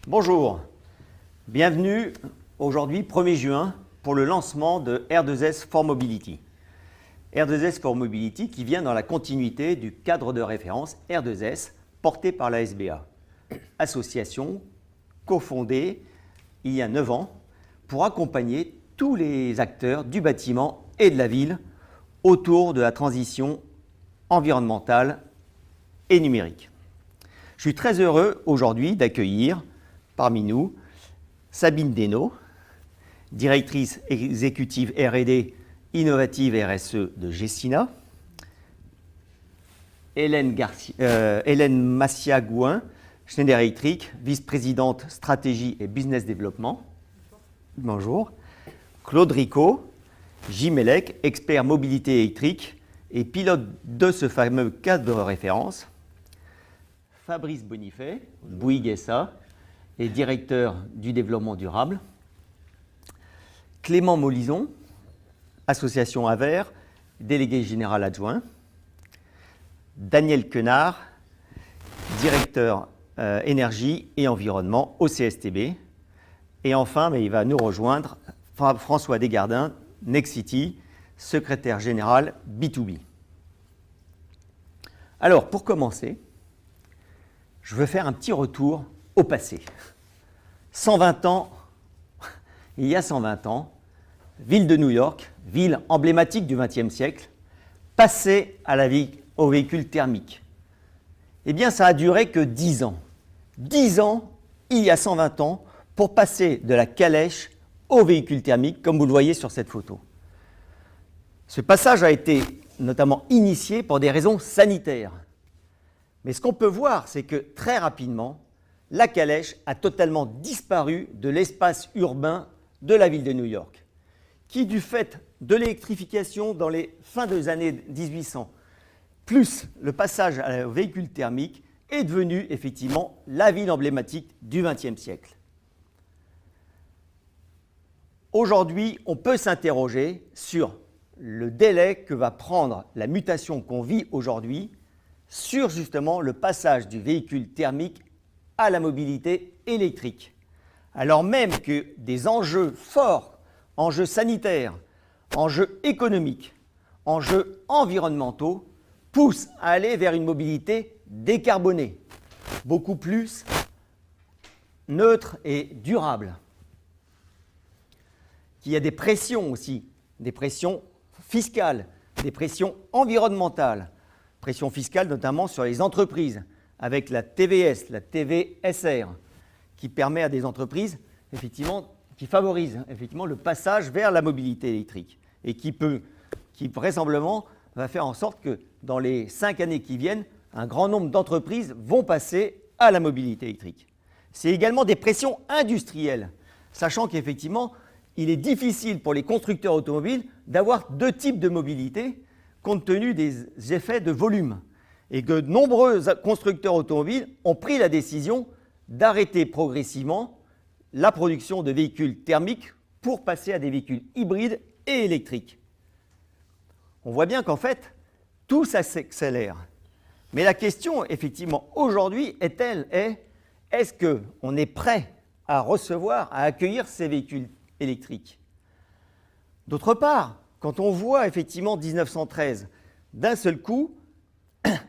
Bonjour, bienvenue aujourd'hui 1er juin pour le lancement de R2S for Mobility. R2S for Mobility qui vient dans la continuité du cadre de référence R2S porté par la SBA, association cofondée il y a 9 ans pour accompagner tous les acteurs du bâtiment et de la ville autour de la transition environnementale et numérique. Je suis très heureux aujourd'hui d'accueillir parmi nous Sabine Desnaux, directrice exécutive R&D innovative RSE de Gecina, Hélène Massia-Gouin, Schneider Electric, vice-présidente stratégie et business développement. Bonjour. Claude Ricot, Jimelec, expert mobilité électrique et pilote de ce fameux cadre de référence. Fabrice Bonifay, Bouygues SA, et directeur du développement durable. Clément Molison, association Aver, délégué général adjoint. Daniel Quenard, directeur énergie et environnement au CSTB. Et enfin, mais il va nous rejoindre, François Desgardins, Nexity, secrétaire général B2B. Alors, pour commencer, je veux faire un petit retour au passé. 120 ans, il y a 120 ans, ville de New York, ville emblématique du XXe siècle, passait au véhicule thermique. Eh bien, ça a duré que 10 ans. 10 ans, il y a 120 ans, pour passer de la calèche au véhicule thermique, comme vous le voyez sur cette photo. Ce passage a été notamment initié pour des raisons sanitaires. Mais ce qu'on peut voir, c'est que très rapidement, la calèche a totalement disparu de l'espace urbain de la ville de New York, qui, du fait de l'électrification dans les fins des années 1800, plus le passage au véhicule thermique, est devenue effectivement la ville emblématique du XXe siècle. Aujourd'hui, on peut s'interroger sur le délai que va prendre la mutation qu'on vit aujourd'hui sur justement le passage du véhicule thermique à la mobilité électrique. Alors même que des enjeux forts, enjeux sanitaires, enjeux économiques, enjeux environnementaux poussent à aller vers une mobilité décarbonée, beaucoup plus neutre et durable. Qu'il y a des pressions aussi, des pressions fiscales, des pressions environnementales, pression fiscale notamment sur les entreprises, avec la TVS, la TVSR, qui permet à des entreprises, effectivement, qui favorise effectivement le passage vers la mobilité électrique et qui vraisemblablement va faire en sorte que dans les 5 années qui viennent, un grand nombre d'entreprises vont passer à la mobilité électrique. C'est également des pressions industrielles, sachant qu'effectivement, il est difficile pour les constructeurs automobiles d'avoir 2 types de mobilité compte tenu des effets de volume. Et que de nombreux constructeurs automobiles ont pris la décision d'arrêter progressivement la production de véhicules thermiques pour passer à des véhicules hybrides et électriques. On voit bien qu'en fait, tout ça s'accélère. Mais la question, effectivement, aujourd'hui, est-ce qu'on est prêt à recevoir, à accueillir ces véhicules électriques? D'autre part, quand on voit effectivement 1913, d'un seul coup,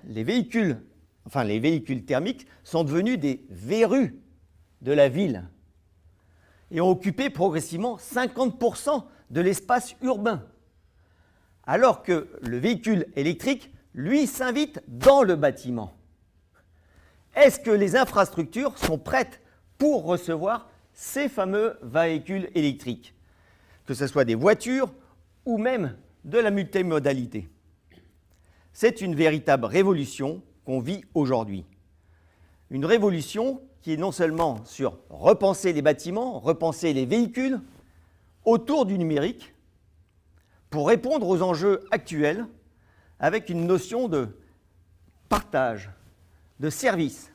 les véhicules thermiques sont devenus des verrues de la ville et ont occupé progressivement 50% de l'espace urbain. Alors que le véhicule électrique, lui, s'invite dans le bâtiment. Est-ce que les infrastructures sont prêtes pour recevoir ces fameux véhicules électriques, que ce soit des voitures ou même de la multimodalité? C'est une véritable révolution qu'on vit aujourd'hui. Une révolution qui est non seulement sur repenser les bâtiments, repenser les véhicules autour du numérique pour répondre aux enjeux actuels avec une notion de partage, de service.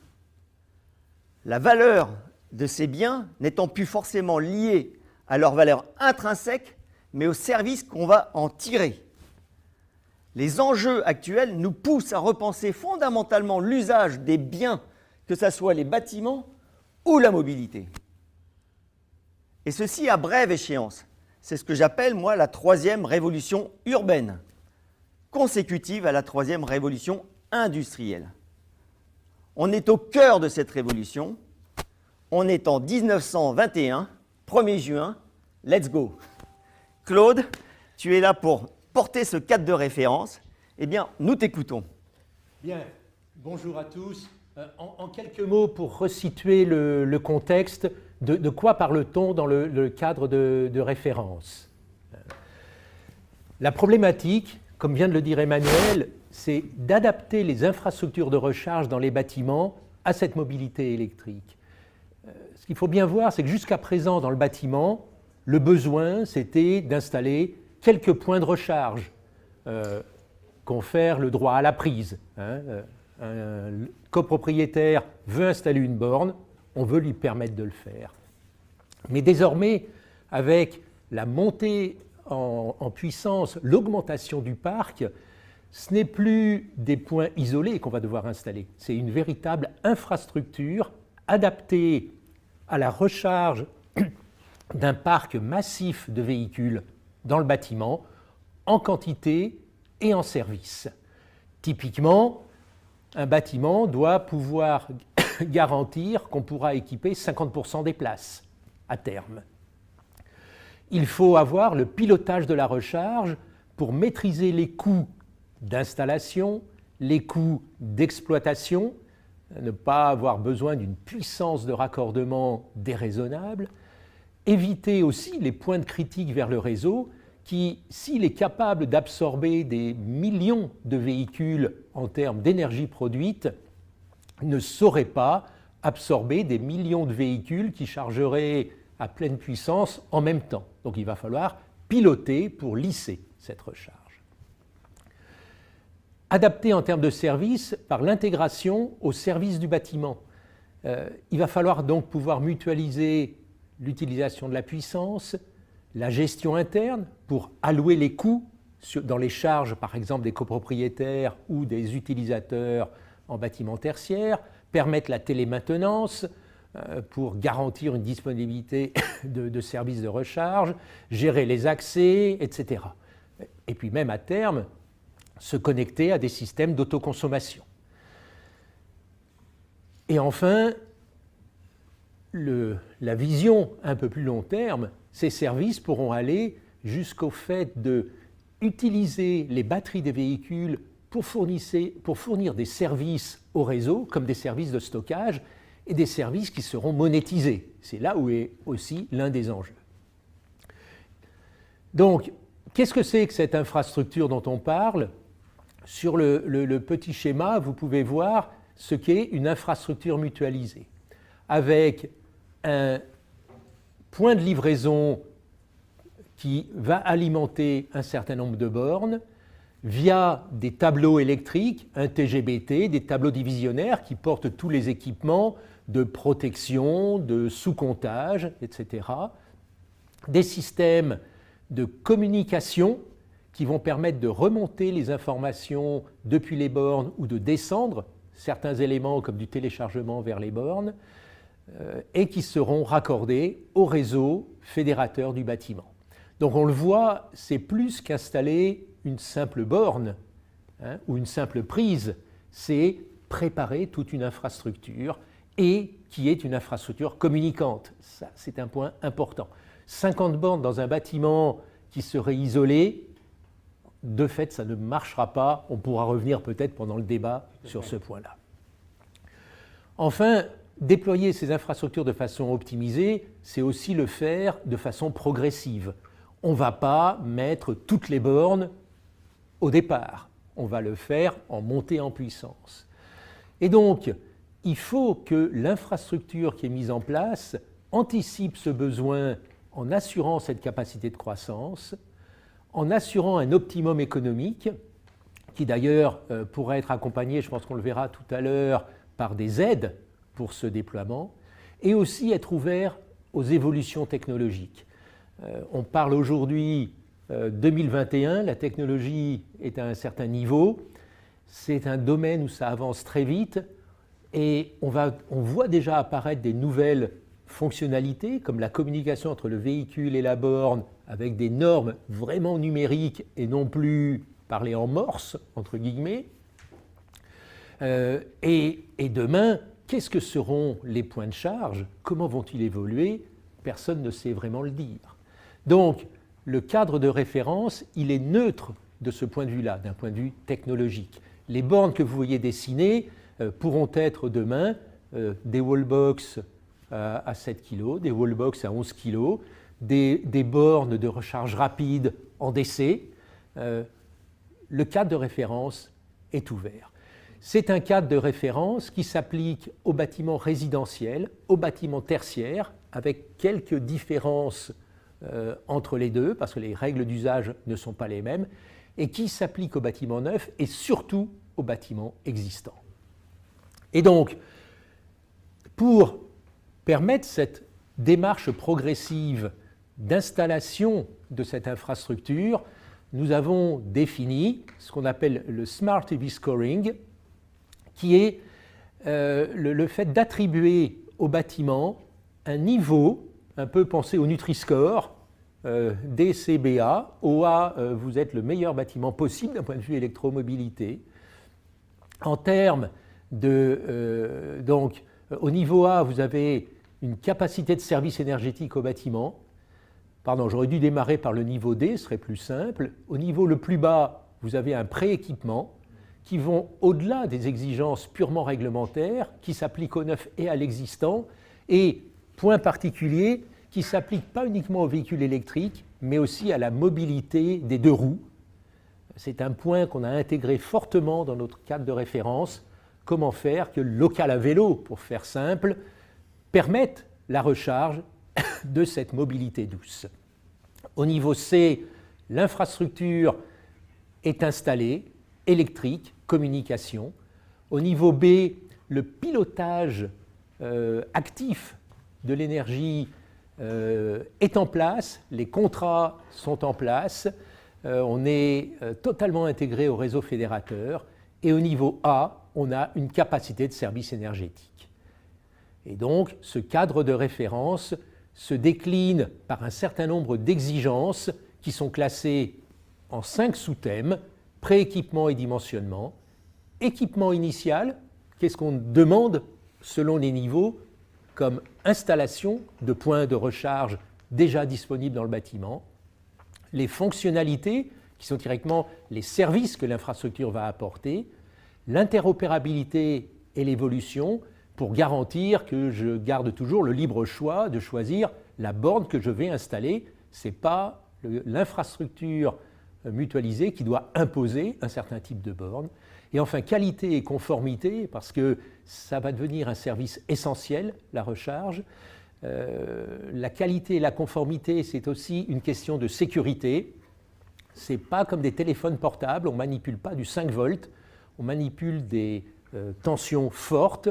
La valeur de ces biens n'étant plus forcément liée à leur valeur intrinsèque, mais au service qu'on va en tirer. Les enjeux actuels nous poussent à repenser fondamentalement l'usage des biens, que ce soit les bâtiments ou la mobilité. Et ceci à brève échéance. C'est ce que j'appelle, moi, la troisième révolution urbaine, consécutive à la troisième révolution industrielle. On est au cœur de cette révolution. On est en 1921, 1er juin, let's go. Claude, tu es là pour porter ce cadre de référence. Eh bien, nous t'écoutons. Bien, bonjour à tous. En quelques mots, pour resituer le contexte, de quoi parle-t-on dans le cadre de référence? La problématique, comme vient de le dire Emmanuel, c'est d'adapter les infrastructures de recharge dans les bâtiments à cette mobilité électrique. Ce qu'il faut bien voir, c'est que jusqu'à présent, dans le bâtiment, le besoin, c'était d'installer quelques points de recharge, confère le droit à la prise. Un copropriétaire veut installer une borne, on veut lui permettre de le faire. Mais désormais, avec la montée en puissance, l'augmentation du parc, ce n'est plus des points isolés qu'on va devoir installer, c'est une véritable infrastructure adaptée à la recharge d'un parc massif de véhicules dans le bâtiment, en quantité et en service. Typiquement, un bâtiment doit pouvoir garantir qu'on pourra équiper 50% des places à terme. Il faut avoir le pilotage de la recharge pour maîtriser les coûts d'installation, les coûts d'exploitation, ne pas avoir besoin d'une puissance de raccordement déraisonnable, éviter aussi les points de critique vers le réseau qui, s'il est capable d'absorber des millions de véhicules en termes d'énergie produite, ne saurait pas absorber des millions de véhicules qui chargeraient à pleine puissance en même temps. Donc il va falloir piloter pour lisser cette recharge. Adapter en termes de service par l'intégration au service du bâtiment. Il va falloir donc pouvoir mutualiser l'utilisation de la puissance, la gestion interne pour allouer les coûts dans les charges, par exemple, des copropriétaires ou des utilisateurs en bâtiment tertiaire, permettre la télémaintenance pour garantir une disponibilité de services de recharge, gérer les accès, etc. Et puis même à terme, se connecter à des systèmes d'autoconsommation. Et enfin, la vision un peu plus long terme, ces services pourront aller jusqu'au fait d'utiliser les batteries des véhicules pour fournir des services au réseau, comme des services de stockage, et des services qui seront monétisés. C'est là où est aussi l'un des enjeux. Donc, qu'est-ce que c'est que cette infrastructure dont on parle? Sur le petit schéma, vous pouvez voir ce qu'est une infrastructure mutualisée, avec un point de livraison qui va alimenter un certain nombre de bornes via des tableaux électriques, un TGBT, des tableaux divisionnaires qui portent tous les équipements de protection, de sous-comptage, etc. Des systèmes de communication qui vont permettre de remonter les informations depuis les bornes ou de descendre certains éléments comme du téléchargement vers les bornes et qui seront raccordés au réseau fédérateur du bâtiment. Donc on le voit, c'est plus qu'installer une simple borne ou une simple prise, c'est préparer toute une infrastructure et qui est une infrastructure communicante. Ça, c'est un point important. 50 bornes dans un bâtiment qui serait isolé, de fait, ça ne marchera pas. On pourra revenir peut-être pendant le débat sur ce point-là. Enfin, déployer ces infrastructures de façon optimisée, c'est aussi le faire de façon progressive. On ne va pas mettre toutes les bornes au départ. On va le faire en montée en puissance. Et donc, il faut que l'infrastructure qui est mise en place anticipe ce besoin en assurant cette capacité de croissance, en assurant un optimum économique, qui d'ailleurs pourrait être accompagné, je pense qu'on le verra tout à l'heure, par des aides pour ce déploiement, et aussi être ouvert aux évolutions technologiques. On parle aujourd'hui 2021, la technologie est à un certain niveau, c'est un domaine où ça avance très vite. Et on voit déjà apparaître des nouvelles fonctionnalités, comme la communication entre le véhicule et la borne, avec des normes vraiment numériques et non plus parlées en morse, entre guillemets. Et demain, qu'est-ce que seront les points de charge? Comment vont-ils évoluer? Personne ne sait vraiment le dire. Donc, le cadre de référence, il est neutre de ce point de vue-là, d'un point de vue technologique. Les bornes que vous voyez dessinées pourront être demain des wallbox à 7 kg, des wallbox à 11 kg, des bornes de recharge rapide en DC. Le cadre de référence est ouvert. C'est un cadre de référence qui s'applique aux bâtiments résidentiels, aux bâtiments tertiaires, avec quelques différences entre les deux, parce que les règles d'usage ne sont pas les mêmes, et qui s'applique aux bâtiments neufs et surtout aux bâtiments existants. Et donc, pour permettre cette démarche progressive d'installation de cette infrastructure, nous avons défini ce qu'on appelle le Smart EV Scoring, qui est le fait d'attribuer au bâtiment un niveau, un peu pensé au Nutri-Score, D, C, B, A. Au A, vous êtes le meilleur bâtiment possible d'un point de vue électromobilité. En termes de... donc, au niveau A, vous avez une capacité de service énergétique au bâtiment. Pardon, j'aurais dû démarrer par le niveau D, ce serait plus simple. Au niveau le plus bas, vous avez un prééquipement qui vont au-delà des exigences purement réglementaires, qui s'appliquent au neuf et à l'existant, et, point particulier, qui ne s'appliquent pas uniquement aux véhicules électriques, mais aussi à la mobilité des deux roues. C'est un point qu'on a intégré fortement dans notre cadre de référence. Comment faire que le local à vélo, pour faire simple, permette la recharge de cette mobilité douce. Au niveau C, l'infrastructure est installée, électrique, communication. Au niveau B, le pilotage actif de l'énergie est en place, les contrats sont en place, on est totalement intégré au réseau fédérateur et au niveau A, on a une capacité de service énergétique. Et donc, ce cadre de référence se décline par un certain nombre d'exigences qui sont classées en 5 sous-thèmes: prééquipement et dimensionnement, équipement initial, qu'est-ce qu'on demande selon les niveaux comme installation de points de recharge déjà disponibles dans le bâtiment, les fonctionnalités qui sont directement les services que l'infrastructure va apporter, l'interopérabilité et l'évolution pour garantir que je garde toujours le libre choix de choisir la borne que je vais installer. Ce n'est pas l'infrastructure mutualisée qui doit imposer un certain type de borne. Et enfin, qualité et conformité, parce que ça va devenir un service essentiel, la recharge. La qualité et la conformité, c'est aussi une question de sécurité. Ce n'est pas comme des téléphones portables, on ne manipule pas du 5 volts, on manipule des tensions fortes,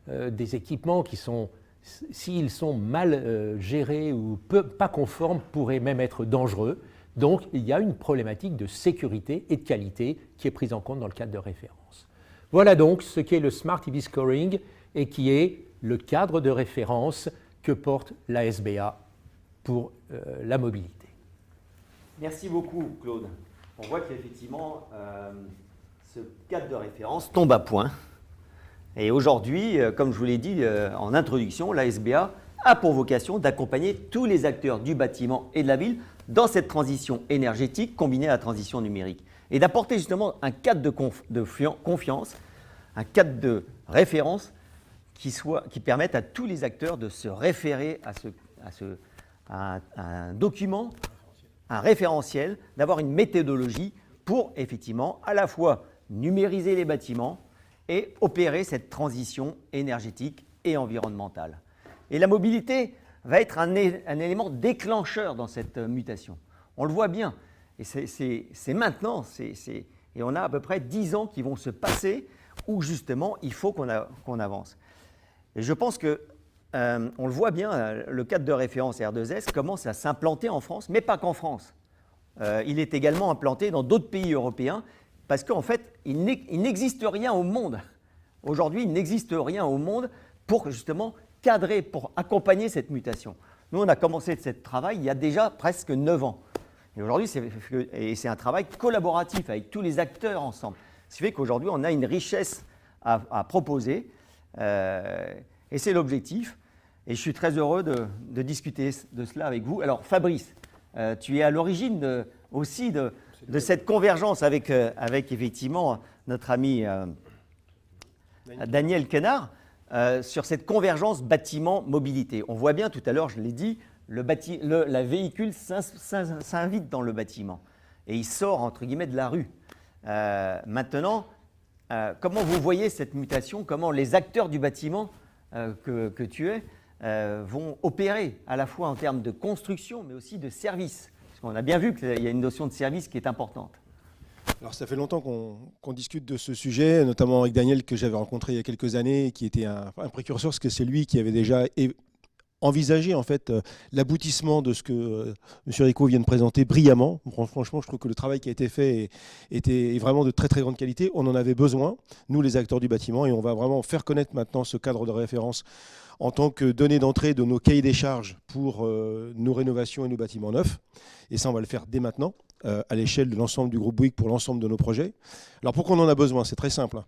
des équipements qui sont, s'ils sont mal gérés ou pas conformes, pourraient même être dangereux. Donc, il y a une problématique de sécurité et de qualité qui est prise en compte dans le cadre de référence. Voilà donc ce qu'est le Smart EV Scoring et qui est le cadre de référence que porte la SBA pour la mobilité. Merci beaucoup, Claude. On voit qu'effectivement, ce cadre de référence tombe à point. Et aujourd'hui, comme je vous l'ai dit en introduction, la SBA a pour vocation d'accompagner tous les acteurs du bâtiment et de la ville dans cette transition énergétique combinée à la transition numérique et d'apporter justement un cadre de confiance, un cadre de référence qui permette à tous les acteurs de se référer à un document, un référentiel, d'avoir une méthodologie pour effectivement à la fois numériser les bâtiments et opérer cette transition énergétique et environnementale. Et la mobilité va être un élément déclencheur dans cette mutation. On le voit bien, et c'est maintenant, et on a à peu près 10 ans qui vont se passer où justement il faut qu'on avance. Et je pense que, on le voit bien, le cadre de référence R2S commence à s'implanter en France, mais pas qu'en France. Il est également implanté dans d'autres pays européens, parce qu'en fait, il n'existe rien au monde Aujourd'hui, il n'existe rien au monde pour justement cadrer, pour accompagner cette mutation. Nous, on a commencé ce travail il y a déjà presque 9 ans. Et aujourd'hui, c'est un travail collaboratif avec tous les acteurs ensemble. Ce qui fait qu'aujourd'hui, on a une richesse à proposer. Et c'est l'objectif. Et je suis très heureux de discuter de cela avec vous. Alors, Fabrice, tu es à l'origine aussi de cette convergence avec effectivement notre ami Daniel Quénard sur cette convergence bâtiment-mobilité. On voit bien tout à l'heure, je l'ai dit, la véhicule s'invite dans le bâtiment et il sort entre guillemets de la rue. Maintenant, comment vous voyez cette mutation? Comment les acteurs du bâtiment que tu es vont opérer à la fois en termes de construction mais aussi de service? Parce qu'on a bien vu qu'il y a une notion de service qui est importante. Alors ça fait longtemps qu'on discute de ce sujet, notamment avec Daniel que j'avais rencontré il y a quelques années, qui était un précurseur, parce que c'est lui qui avait déjà envisagé en fait l'aboutissement de ce que M. Rico vient de présenter brillamment. Franchement, je trouve que le travail qui a été fait est vraiment de très très grande qualité. On en avait besoin, nous les acteurs du bâtiment, et on va vraiment faire connaître maintenant ce cadre de référence en tant que donnée d'entrée de nos cahiers des charges pour nos rénovations et nos bâtiments neufs. Et ça, on va le faire dès maintenant, à l'échelle de l'ensemble du groupe Bouygues pour l'ensemble de nos projets. Alors pourquoi on en a besoin? C'est très simple.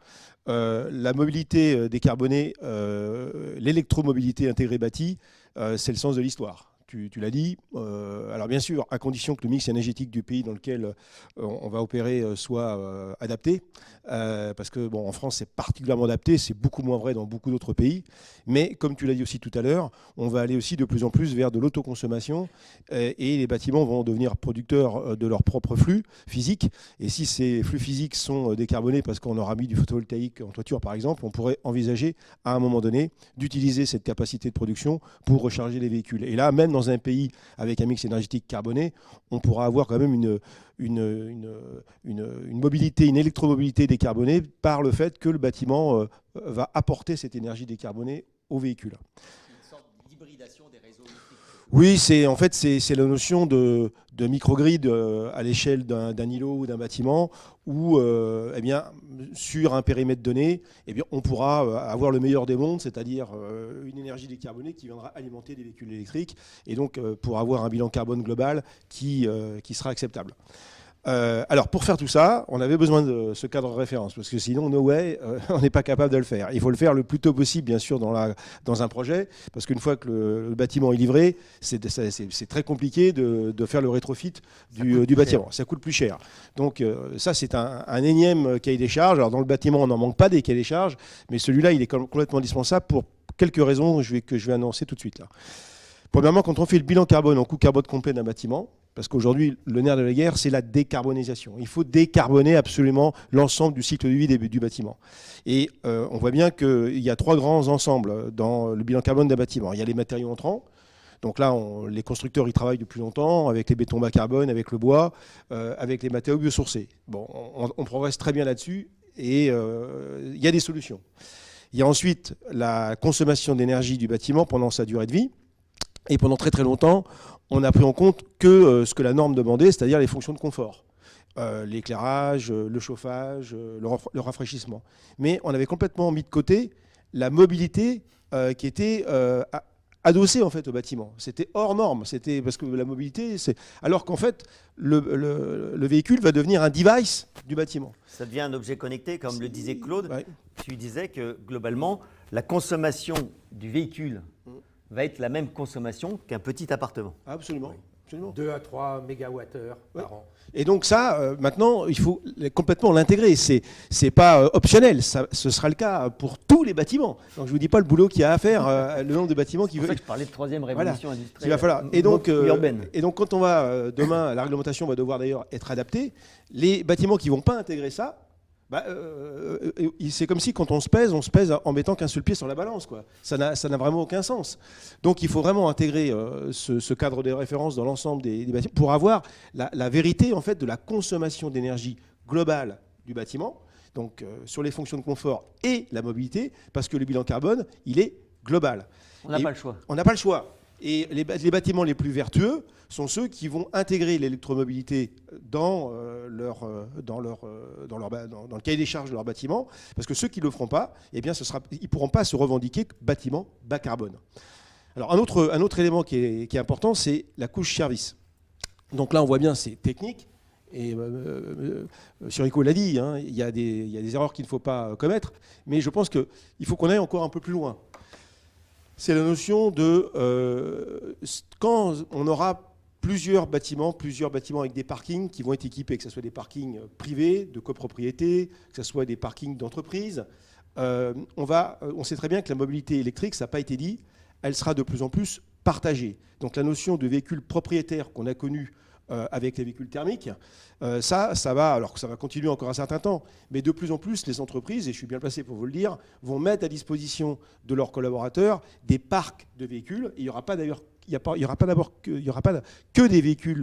La mobilité décarbonée, l'électromobilité intégrée bâtie, c'est le sens de l'histoire. Tu l'as dit. Alors bien sûr, à condition que le mix énergétique du pays dans lequel on va opérer soit adapté, parce que bon, en France c'est particulièrement adapté, c'est beaucoup moins vrai dans beaucoup d'autres pays. Mais comme tu l'as dit aussi tout à l'heure, on va aller aussi de plus en plus vers de l'autoconsommation et les bâtiments vont devenir producteurs de leur propre flux physique. Et si ces flux physiques sont décarbonés parce qu'on aura mis du photovoltaïque en toiture par exemple, on pourrait envisager à un moment donné d'utiliser cette capacité de production pour recharger les véhicules. Et là, même dans un pays avec un mix énergétique carboné, on pourra avoir quand même une mobilité, une électromobilité décarbonée par le fait que le bâtiment va apporter cette énergie décarbonée au véhicule. Une sorte d'hybridation des réseaux électriques. Oui, c'est la notion de microgrid à l'échelle d'un îlot ou d'un bâtiment où, eh bien, sur un périmètre donné, eh bien, on pourra avoir le meilleur des mondes, c'est-à-dire une énergie décarbonée qui viendra alimenter des véhicules électriques et donc pour avoir un bilan carbone global qui sera acceptable. Alors, pour faire tout ça, on avait besoin de ce cadre de référence, parce que sinon, no way, on n'est pas capable de le faire. Il faut le faire le plus tôt possible, bien sûr, dans un projet, parce qu'une fois que le bâtiment est livré, c'est très compliqué de faire le rétrofit du bâtiment. Ça coûte plus cher. Donc, ça, c'est un énième cahier des charges. Alors, dans le bâtiment, on n'en manque pas des cahiers des charges, mais celui-là, il est complètement indispensable pour quelques raisons que je vais annoncer tout de suite, là. Premièrement, quand on fait le bilan carbone en coût carbone complet d'un bâtiment, parce qu'aujourd'hui, le nerf de la guerre, c'est la décarbonisation. Il faut décarboner absolument l'ensemble du cycle de vie du bâtiment. Et on voit bien qu'il y a 3 grands ensembles dans le bilan carbone d'un bâtiment. Il y a les matériaux entrants. Donc là, les constructeurs y travaillent depuis longtemps, avec les bétons bas carbone, avec le bois, avec les matériaux biosourcés. Bon, on progresse très bien là-dessus et il y a des solutions. Il y a ensuite la consommation d'énergie du bâtiment pendant sa durée de vie. Et pendant très très longtemps, on n'a pris en compte que ce que la norme demandait, c'est-à-dire les fonctions de confort. L'éclairage, le chauffage, le rafraîchissement. Mais on avait complètement mis de côté la mobilité qui était adossée en fait au bâtiment. C'était hors norme, c'était parce que la mobilité, alors qu'en fait, le véhicule va devenir un device du bâtiment. Ça devient un objet connecté, comme le disait Claude. Ouais. Tu disais que globalement, la consommation du véhicule va être la même consommation qu'un petit appartement. Absolument. Oui. Absolument. 2 à 3 mégawattheures par an. Et donc ça, maintenant, il faut complètement l'intégrer. C'est pas optionnel. Ce sera le cas pour tous les bâtiments. Donc je vous dis pas le boulot qu'il y a à faire, le nombre de bâtiments qui C'est pour veulent. ça que je parlais de 3e révolution industrielle. Il va falloir. Et donc, urbaine. et donc quand on va demain, la réglementation va devoir d'ailleurs être adaptée. Les bâtiments qui vont pas intégrer ça. C'est comme si quand on se pèse en mettant qu'un seul pied sur la balance, quoi. Ça n'a vraiment aucun sens. Donc il faut vraiment intégrer ce cadre de référence dans l'ensemble des bâtiments pour avoir la vérité en fait de la consommation d'énergie globale du bâtiment, donc sur les fonctions de confort et la mobilité, parce que le bilan carbone, il est global. On n'a pas le choix. On n'a pas le choix. Et les bâtiments les plus vertueux sont ceux qui vont intégrer l'électromobilité dans le cahier des charges de leur bâtiment, parce que ceux qui ne le feront pas, eh bien, ils ne pourront pas se revendiquer bâtiment bas carbone. Alors un autre élément qui est important, c'est la couche service. Donc là, on voit bien, c'est technique. Et M. Rico l'a dit, hein, il y a des erreurs qu'il ne faut pas commettre, mais je pense qu'il faut qu'on aille encore un peu plus loin. C'est la notion de quand on aura plusieurs bâtiments avec des parkings qui vont être équipés, que ce soit des parkings privés, de copropriété, que ce soit des parkings d'entreprise. On sait très bien que la mobilité électrique, ça n'a pas été dit, elle sera de plus en plus partagée. Donc la notion de véhicule propriétaire qu'on a connu avec les véhicules thermiques, ça va continuer encore un certain temps, mais de plus en plus les entreprises, et je suis bien placé pour vous le dire, vont mettre à disposition de leurs collaborateurs des parcs de véhicules. Il n'y aura pas d'ailleurs que des véhicules,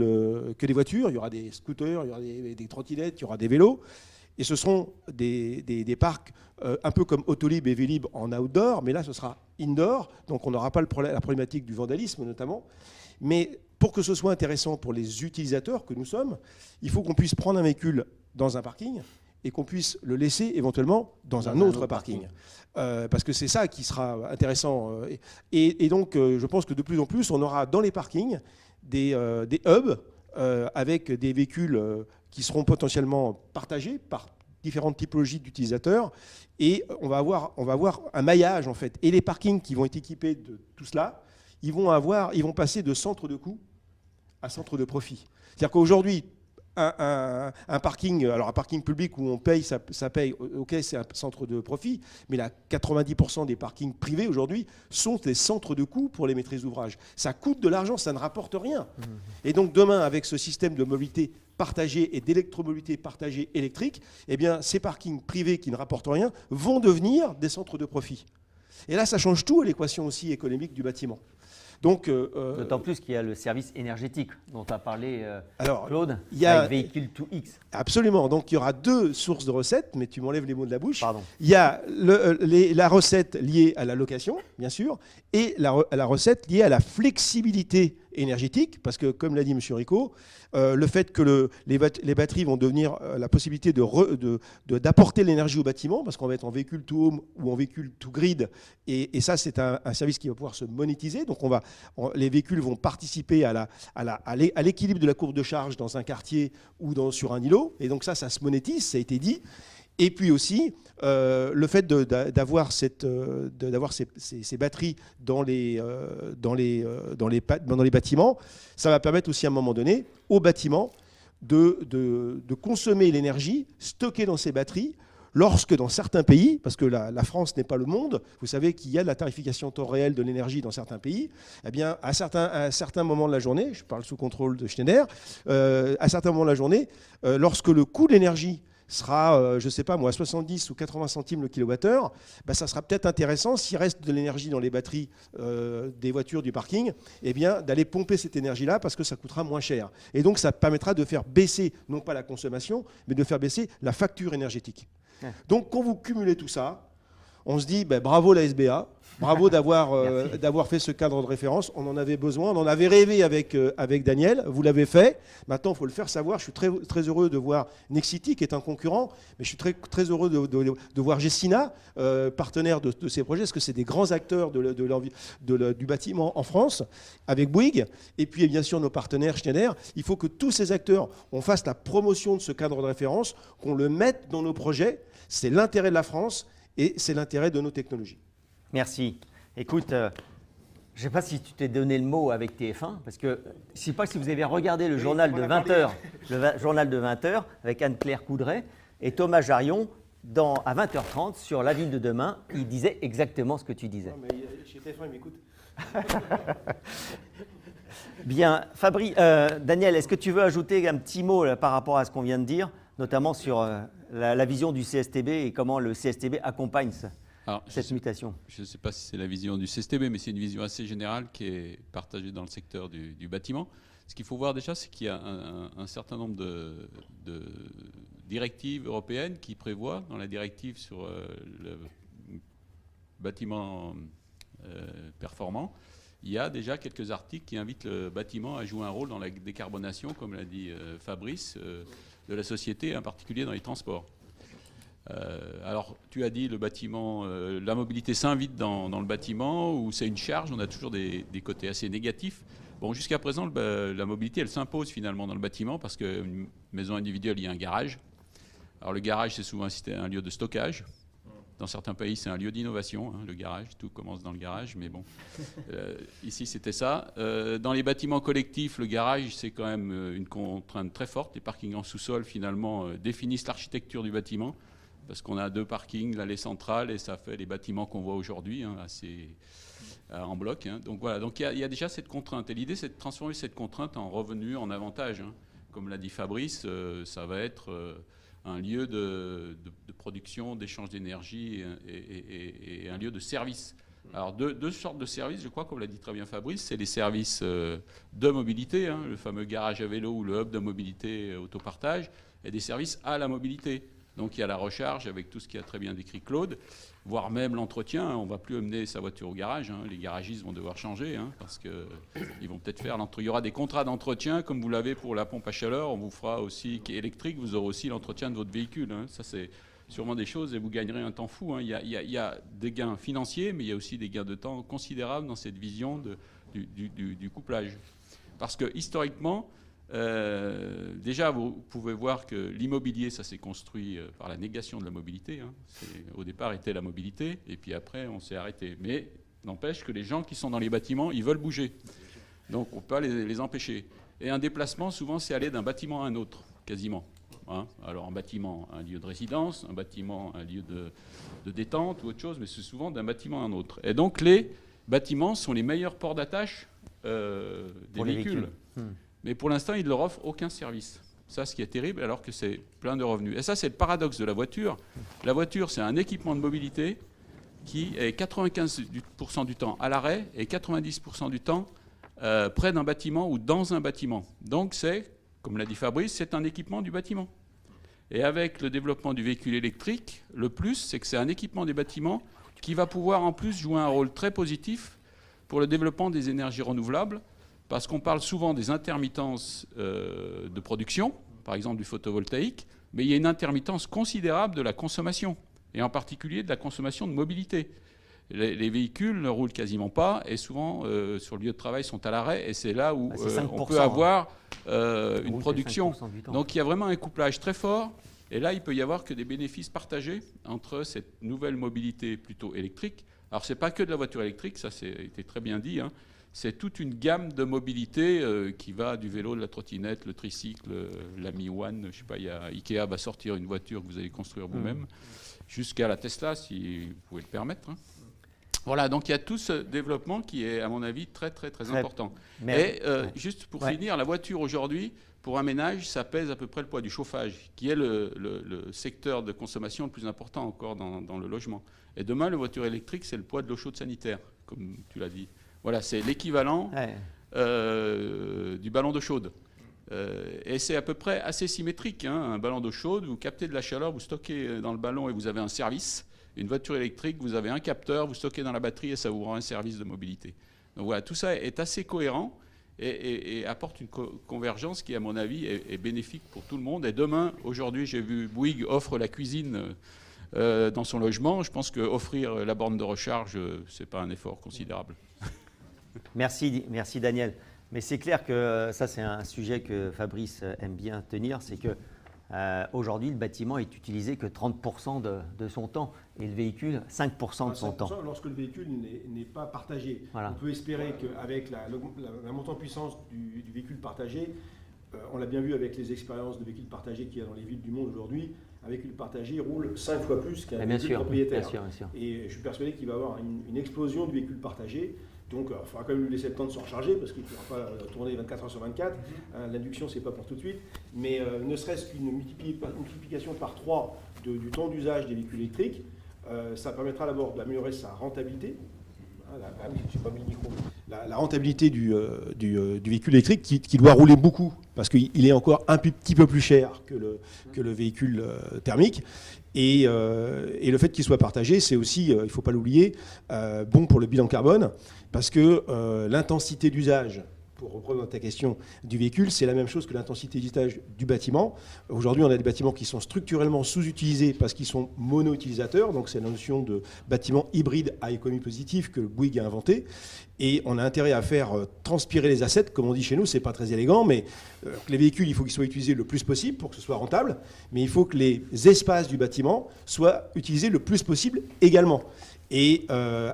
que des voitures, il y aura des scooters, il y aura des trottinettes, il y aura des vélos, et ce seront des parcs un peu comme Autolib et Vélib en outdoor, mais là ce sera indoor, donc on n'aura pas la problématique du vandalisme notamment, mais pour que ce soit intéressant pour les utilisateurs que nous sommes, il faut qu'on puisse prendre un véhicule dans un parking et qu'on puisse le laisser éventuellement dans un autre parking. Parce que c'est ça qui sera intéressant. Et donc, je pense que de plus en plus, on aura dans les parkings des hubs avec des véhicules qui seront potentiellement partagés par différentes typologies d'utilisateurs. Et on va avoir un maillage, en fait. Et les parkings qui vont être équipés de tout cela, ils vont passer de centre de coût à centre de profit. C'est-à-dire qu'aujourd'hui, un parking public où on paye, ça paye, ok, c'est un centre de profit, mais là, 90% des parkings privés aujourd'hui sont des centres de coût pour les maîtrises d'ouvrage. Ça coûte de l'argent, ça ne rapporte rien. Et donc demain, avec ce système de mobilité partagée et d'électromobilité partagée électrique, eh bien, ces parkings privés qui ne rapportent rien vont devenir des centres de profit. Et là, ça change tout à l'équation aussi économique du bâtiment. D'autant plus qu'il y a le service énergétique dont a parlé Claude, avec véhicule 2X. Absolument. Donc il y aura deux sources de recettes, mais tu m'enlèves les mots de la bouche. Pardon. Il y a la recette liée à la location, bien sûr, et la recette liée à la flexibilité énergétique, parce que comme l'a dit M. Rico, le fait que les batteries vont devenir la possibilité d'apporter l'énergie au bâtiment, parce qu'on va être en véhicule to home ou en véhicule to grid, et ça c'est un service qui va pouvoir se monétiser. Donc les véhicules vont participer à l'équilibre de la courbe de charge dans un quartier ou sur un îlot, et donc ça se monétise, ça a été dit. Et puis aussi, le fait d'avoir ces batteries dans les bâtiments, ça va permettre aussi à un moment donné aux bâtiments de consommer l'énergie stockée dans ces batteries lorsque dans certains pays, parce que la France n'est pas le monde, vous savez qu'il y a de la tarification temps réel de l'énergie dans certains pays, eh bien, à certains moments de la journée, je parle sous contrôle de Schneider, à certains moments de la journée, lorsque le coût de l'énergie sera, je ne sais pas moi, 70 ou 80 centimes le kilowattheure, ça sera peut-être intéressant, s'il reste de l'énergie dans les batteries des voitures du parking, eh bien, d'aller pomper cette énergie-là parce que ça coûtera moins cher. Et donc, ça permettra de faire baisser, non pas la consommation, mais de faire baisser la facture énergétique. Ouais. Donc, quand vous cumulez tout ça, on se dit, bravo la SBA, bravo d'avoir fait ce cadre de référence. On en avait besoin, on en avait rêvé avec Daniel, vous l'avez fait. Maintenant, il faut le faire savoir. Je suis très, très heureux de voir Nexity, qui est un concurrent, mais je suis très, très heureux de voir Gessina, partenaire de ces projets, parce que c'est des grands acteurs du bâtiment en France, avec Bouygues, et puis bien sûr nos partenaires Schneider. Il faut que tous ces acteurs, on fasse la promotion de ce cadre de référence, qu'on le mette dans nos projets. C'est l'intérêt de la France et c'est l'intérêt de nos technologies. Merci. Écoute, je ne sais pas si tu t'es donné le mot avec TF1, parce que je ne sais pas si vous avez regardé le journal de 20h, le journal de 20h avec Anne-Claire Coudray et Thomas Jarion à 20h30 sur La Ville de demain. Il disait exactement ce que tu disais. Non, mais chez TF1, il m'écoute. Bien. Daniel, est-ce que tu veux ajouter un petit mot là, par rapport à ce qu'on vient de dire, notamment sur la vision du CSTB et comment le CSTB accompagne cette mutation? Je ne sais pas si c'est la vision du CSTB, mais c'est une vision assez générale qui est partagée dans le secteur du bâtiment. Ce qu'il faut voir déjà, c'est qu'il y a un certain nombre de directives européennes qui prévoient, dans la directive sur le bâtiment performant, il y a déjà quelques articles qui invitent le bâtiment à jouer un rôle dans la décarbonation, comme l'a dit Fabrice, de la société, en particulier dans les transports. Alors, tu as dit le bâtiment, la mobilité s'invite dans le bâtiment, ou c'est une charge, on a toujours des côtés assez négatifs. Bon, jusqu'à présent, la mobilité, elle s'impose finalement dans le bâtiment, parce qu'une maison individuelle, il y a un garage. Alors le garage, c'est souvent un lieu de stockage. Dans certains pays, c'est un lieu d'innovation, hein, le garage. Tout commence dans le garage, mais bon. Ici, c'était ça. Dans les bâtiments collectifs, le garage, c'est quand même une contrainte très forte. Les parkings en sous-sol, finalement, définissent l'architecture du bâtiment, parce qu'on a 2 parkings, l'allée centrale, et ça fait les bâtiments qu'on voit aujourd'hui, hein, assez en bloc. Hein. Donc voilà, donc il y a déjà cette contrainte. Et l'idée, c'est de transformer cette contrainte en revenu, en avantage. Hein. Comme l'a dit Fabrice, ça va être un lieu de production, d'échange d'énergie et un lieu de service. Alors deux sortes de services, je crois, comme l'a dit très bien Fabrice, c'est les services de mobilité, hein, le fameux garage à vélo ou le hub de mobilité autopartage, et des services à la mobilité. Donc il y a la recharge avec tout ce qui a très bien décrit Claude, voire même l'entretien. On ne va plus emmener sa voiture au garage. Hein. Les garagistes vont devoir changer, hein, parce qu'ils vont peut-être faire l'entretien. Il y aura des contrats d'entretien, comme vous l'avez pour la pompe à chaleur. On vous fera aussi, qui est électrique, vous aurez aussi l'entretien de votre véhicule. Hein. Ça, c'est sûrement des choses et vous gagnerez un temps fou. Hein. Il y a des gains financiers, mais il y a aussi des gains de temps considérables dans cette vision du couplage. Parce que historiquement, déjà, vous pouvez voir que l'immobilier, ça s'est construit par la négation de la mobilité. Hein. Au départ, était la mobilité, et puis après, on s'est arrêté. Mais n'empêche que les gens qui sont dans les bâtiments, ils veulent bouger. Donc, on peut pas les empêcher. Et un déplacement, souvent, c'est aller d'un bâtiment à un autre, quasiment. Hein. Alors, un bâtiment, un lieu de résidence, un bâtiment, un lieu de détente ou autre chose, mais c'est souvent d'un bâtiment à un autre. Et donc, les bâtiments sont les meilleurs ports d'attache des véhicules. Mais pour l'instant, ils ne leur offrent aucun service. Ça, ce qui est terrible, alors que c'est plein de revenus. Et ça, c'est le paradoxe de la voiture. La voiture, c'est un équipement de mobilité qui est 95% du temps à l'arrêt et 90% du temps près d'un bâtiment ou dans un bâtiment. Donc, c'est, comme l'a dit Fabrice, c'est un équipement du bâtiment. Et avec le développement du véhicule électrique, le plus, c'est que c'est un équipement des bâtiments qui va pouvoir en plus jouer un rôle très positif pour le développement des énergies renouvelables, parce qu'on parle souvent des intermittences de production, par exemple du photovoltaïque, mais il y a une intermittence considérable de la consommation, et en particulier de la consommation de mobilité. Les véhicules ne roulent quasiment pas, et souvent, sur le lieu de travail, sont à l'arrêt, et c'est là où on peut avoir une production. Donc il y a vraiment un couplage très fort, et là, il peut y avoir que des bénéfices partagés entre cette nouvelle mobilité plutôt électrique. Alors, ce n'est pas que de la voiture électrique, ça a été très bien dit, hein. C'est toute une gamme de mobilité qui va du vélo, de la trottinette, le tricycle, la Mi One, je sais pas, Ikea va sortir une voiture que vous allez construire vous-même, jusqu'à la Tesla, si vous pouvez le permettre. Hein. Voilà, donc il y a tout ce développement qui est, à mon avis, très, très, très important. Et juste pour finir, la voiture aujourd'hui, pour un ménage, ça pèse à peu près le poids du chauffage, qui est le secteur de consommation le plus important encore dans le logement. Et demain, la voiture électrique, c'est le poids de l'eau chaude sanitaire, comme tu l'as dit. Voilà, c'est l'équivalent du ballon d'eau chaude. Et c'est à peu près assez symétrique. Hein. Un ballon d'eau chaude, vous captez de la chaleur, vous stockez dans le ballon et vous avez un service. Une voiture électrique, vous avez un capteur, vous stockez dans la batterie et ça vous rend un service de mobilité. Donc voilà, tout ça est assez cohérent et apporte une convergence qui, à mon avis, est bénéfique pour tout le monde. Et demain, aujourd'hui, j'ai vu Bouygues offre la cuisine dans son logement. Je pense qu'offrir la borne de recharge, ce n'est pas un effort considérable. Merci Daniel. Mais c'est clair que ça, c'est un sujet que Fabrice aime bien tenir, c'est que aujourd'hui, le bâtiment est utilisé que 30% de son temps et le véhicule 5% de son temps. Lorsque le véhicule n'est pas partagé. Voilà. On peut espérer qu'avec la montée en puissance du véhicule partagé, on l'a bien vu avec les expériences de véhicules partagés qu'il y a dans les villes du monde aujourd'hui, un véhicule partagé roule 5 fois plus qu'un véhicule propriétaire. Bien sûr. Et je suis persuadé qu'il va y avoir une explosion du véhicule partagé. Donc il faudra quand même lui laisser le temps de se recharger parce qu'il ne pourra pas tourner 24 heures sur 24. L'induction, ce n'est pas pour tout de suite. Mais ne serait-ce qu'une multiplication par 3 du temps d'usage des véhicules électriques, ça permettra d'abord d'améliorer sa rentabilité. Je n'ai pas mis le micro. la rentabilité du véhicule électrique qui doit rouler beaucoup, parce qu'il est encore un petit peu plus cher que le véhicule thermique. Et le fait qu'il soit partagé, c'est aussi, il ne faut pas l'oublier, bon pour le bilan carbone, parce que l'intensité d'usage, pour reprendre ta question, du véhicule, c'est la même chose que l'intensité d'usage du bâtiment. Aujourd'hui, on a des bâtiments qui sont structurellement sous-utilisés parce qu'ils sont mono-utilisateurs, donc c'est la notion de bâtiment hybride à économie positive que Bouygues a inventé. Et on a intérêt à faire transpirer les assets, comme on dit chez nous, c'est pas très élégant, mais les véhicules, il faut qu'ils soient utilisés le plus possible pour que ce soit rentable, mais il faut que les espaces du bâtiment soient utilisés le plus possible également. Et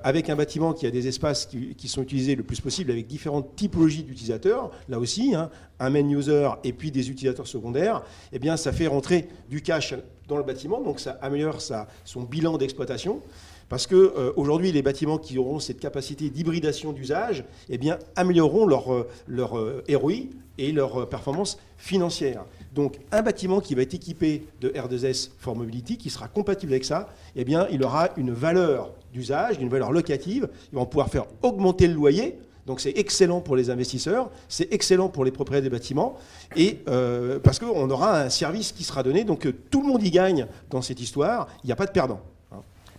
avec un bâtiment qui a des espaces qui sont utilisés le plus possible avec différentes typologies d'utilisateurs, là aussi, hein, un main user et puis des utilisateurs secondaires, eh bien, ça fait rentrer du cash dans le bâtiment, donc ça améliore son bilan d'exploitation. Parce qu'aujourd'hui, les bâtiments qui auront cette capacité d'hybridation d'usage, eh bien, amélioreront leur ROI et leur performance financière. Donc, un bâtiment qui va être équipé de R2S for Mobility, qui sera compatible avec ça, eh bien, il aura une valeur d'usage, une valeur locative. Ils vont pouvoir faire augmenter le loyer. Donc, c'est excellent pour les investisseurs, c'est excellent pour les propriétaires des bâtiments, et parce qu'on aura un service qui sera donné. Donc, tout le monde y gagne dans cette histoire. Il n'y a pas de perdant.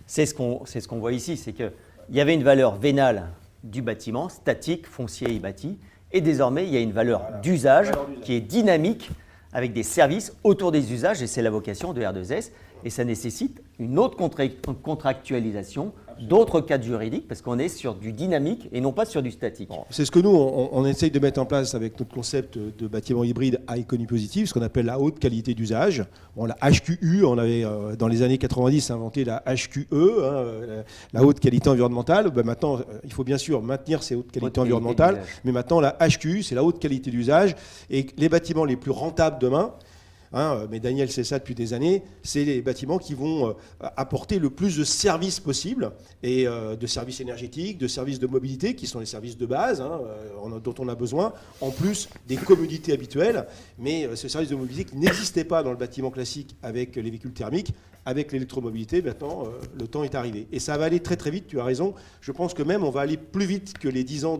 C'est ce qu'on voit ici, c'est qu'il y avait une valeur vénale du bâtiment, statique, foncier et bâti, et désormais il y a une valeur d'usage qui est dynamique avec des services autour des usages, et c'est la vocation de R2S, et ça nécessite une autre contractualisation, d'autres cadres juridiques, parce qu'on est sur du dynamique et non pas sur du statique. C'est ce que nous, on essaye de mettre en place avec notre concept de bâtiment hybride à économie positive, ce qu'on appelle la haute qualité d'usage. Bon, la HQU, on avait dans les années 90 inventé la HQE, hein, la haute qualité environnementale. Ben maintenant, il faut bien sûr maintenir ces hautes qualités environnementales, mais maintenant la HQU, c'est la haute qualité d'usage. Et les bâtiments les plus rentables demain, hein, mais Daniel sait ça depuis des années, c'est les bâtiments qui vont apporter le plus de services possible, et de services énergétiques, de services de mobilité, qui sont les services de base, hein, dont on a besoin, en plus des commodités habituelles. Mais ce service de mobilité qui n'existait pas dans le bâtiment classique avec les véhicules thermiques, avec l'électromobilité, maintenant, le temps est arrivé. Et ça va aller très très vite, tu as raison. Je pense que même on va aller plus vite que les 10 ans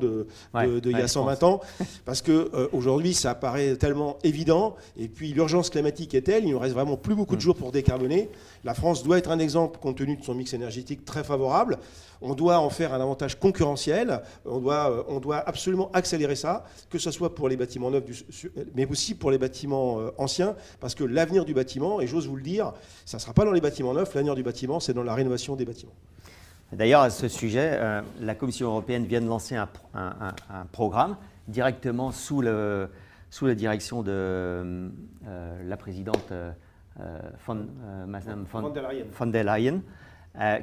il y a 120 ans, parce qu'aujourd'hui, ça paraît tellement évident. Et puis l'urgence climatique est telle, il ne nous reste vraiment plus beaucoup de jours pour décarboner. La France doit être un exemple, compte tenu de son mix énergétique très favorable. On doit en faire un avantage concurrentiel. On doit absolument accélérer ça, que ce soit pour les bâtiments neufs, mais aussi pour les bâtiments anciens, parce que l'avenir du bâtiment, et j'ose vous le dire, ça ne sera pas dans les bâtiments neufs, l'avenir du bâtiment, c'est dans la rénovation des bâtiments. D'ailleurs, à ce sujet, la Commission européenne vient de lancer un programme directement sous la direction de la présidente Madame von der Leyen,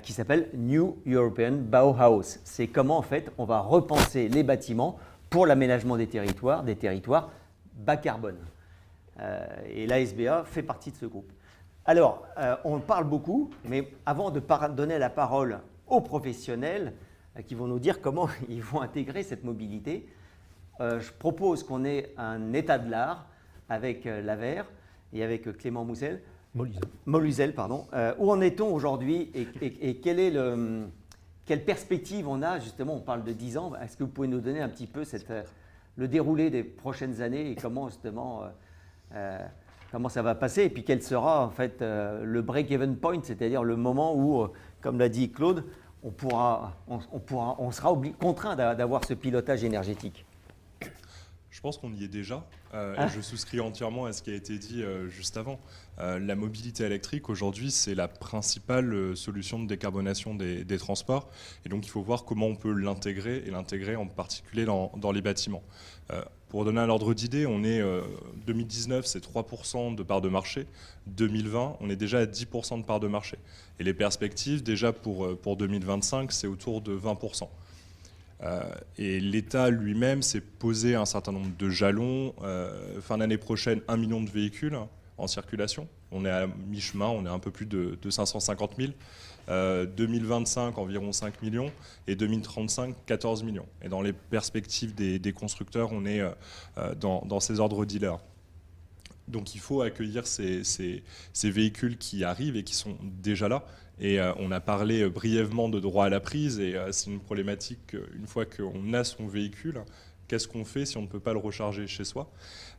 qui s'appelle New European Bauhaus. C'est comment, en fait, on va repenser les bâtiments pour l'aménagement des territoires bas carbone. Et l'ASBA fait partie de ce groupe. Alors, on parle beaucoup, mais avant de donner la parole aux professionnels qui vont nous dire comment ils vont intégrer cette mobilité, je propose qu'on ait un état de l'art avec l'AVER et avec Clément Moluzel, pardon. Où en est-on aujourd'hui et quelle perspective on a, justement, on parle de 10 ans, est-ce que vous pouvez nous donner un petit peu le déroulé des prochaines années et comment, justement, comment ça va passer, et puis quel sera en fait le break-even point, c'est-à-dire le moment où, comme l'a dit Claude, on sera contraint d'avoir ce pilotage énergétique. Je pense qu'on y est déjà, et je souscris entièrement à ce qui a été dit juste avant. La mobilité électrique, aujourd'hui, c'est la principale solution de décarbonation des transports, et donc il faut voir comment on peut l'intégrer, et l'intégrer en particulier dans les bâtiments. Pour donner un ordre d'idée, 2019, c'est 3% de part de marché. 2020, on est déjà à 10% de part de marché. Et les perspectives, déjà pour 2025, c'est autour de 20%. Et l'État lui-même s'est posé un certain nombre de jalons. Fin d'année prochaine, 1 million de véhicules en circulation. On est à mi-chemin, on est un peu plus de 550 000. 2025, environ 5 millions. Et 2035, 14 millions. Et dans les perspectives des constructeurs, on est dans ces ordres dealers. Donc il faut accueillir ces véhicules qui arrivent et qui sont déjà là. Et on a parlé brièvement de droit à la prise, et c'est une problématique, une fois qu'on a son véhicule, qu'est-ce qu'on fait si on ne peut pas le recharger chez soi?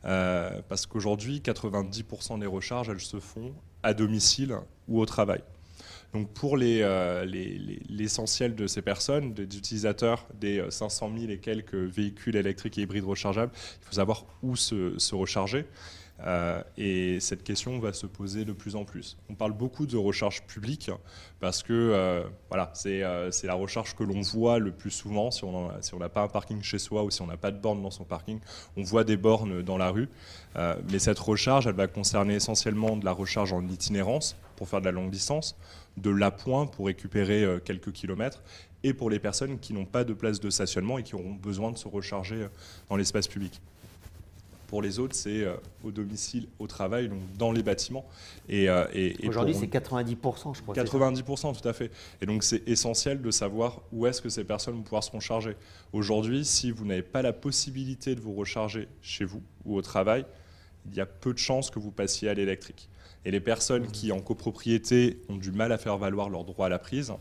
Parce qu'aujourd'hui, 90% des recharges, elles se font à domicile ou au travail. Donc pour l'essentiel de ces personnes, des utilisateurs des 500 000 et quelques véhicules électriques et hybrides rechargeables, il faut savoir où se recharger. Et cette question va se poser de plus en plus. On parle beaucoup de recharge publique parce que voilà, c'est la recharge que l'on voit le plus souvent si on n'a pas un parking chez soi ou si on n'a pas de borne dans son parking. On voit des bornes dans la rue, mais cette recharge, elle va concerner essentiellement de la recharge en itinérance pour faire de la longue distance, de l'appoint pour récupérer quelques kilomètres, et pour les personnes qui n'ont pas de place de stationnement et qui auront besoin de se recharger dans l'espace public. Pour les autres, c'est au domicile, au travail, donc dans les bâtiments. Et aujourd'hui, c'est 90%, je crois. 90%, tout à fait. Et donc, c'est essentiel de savoir où est-ce que ces personnes vont pouvoir se recharger. Aujourd'hui, si vous n'avez pas la possibilité de vous recharger chez vous ou au travail, il y a peu de chances que vous passiez à l'électrique. Et les personnes qui, en copropriété, ont du mal à faire valoir leur droit à la prise,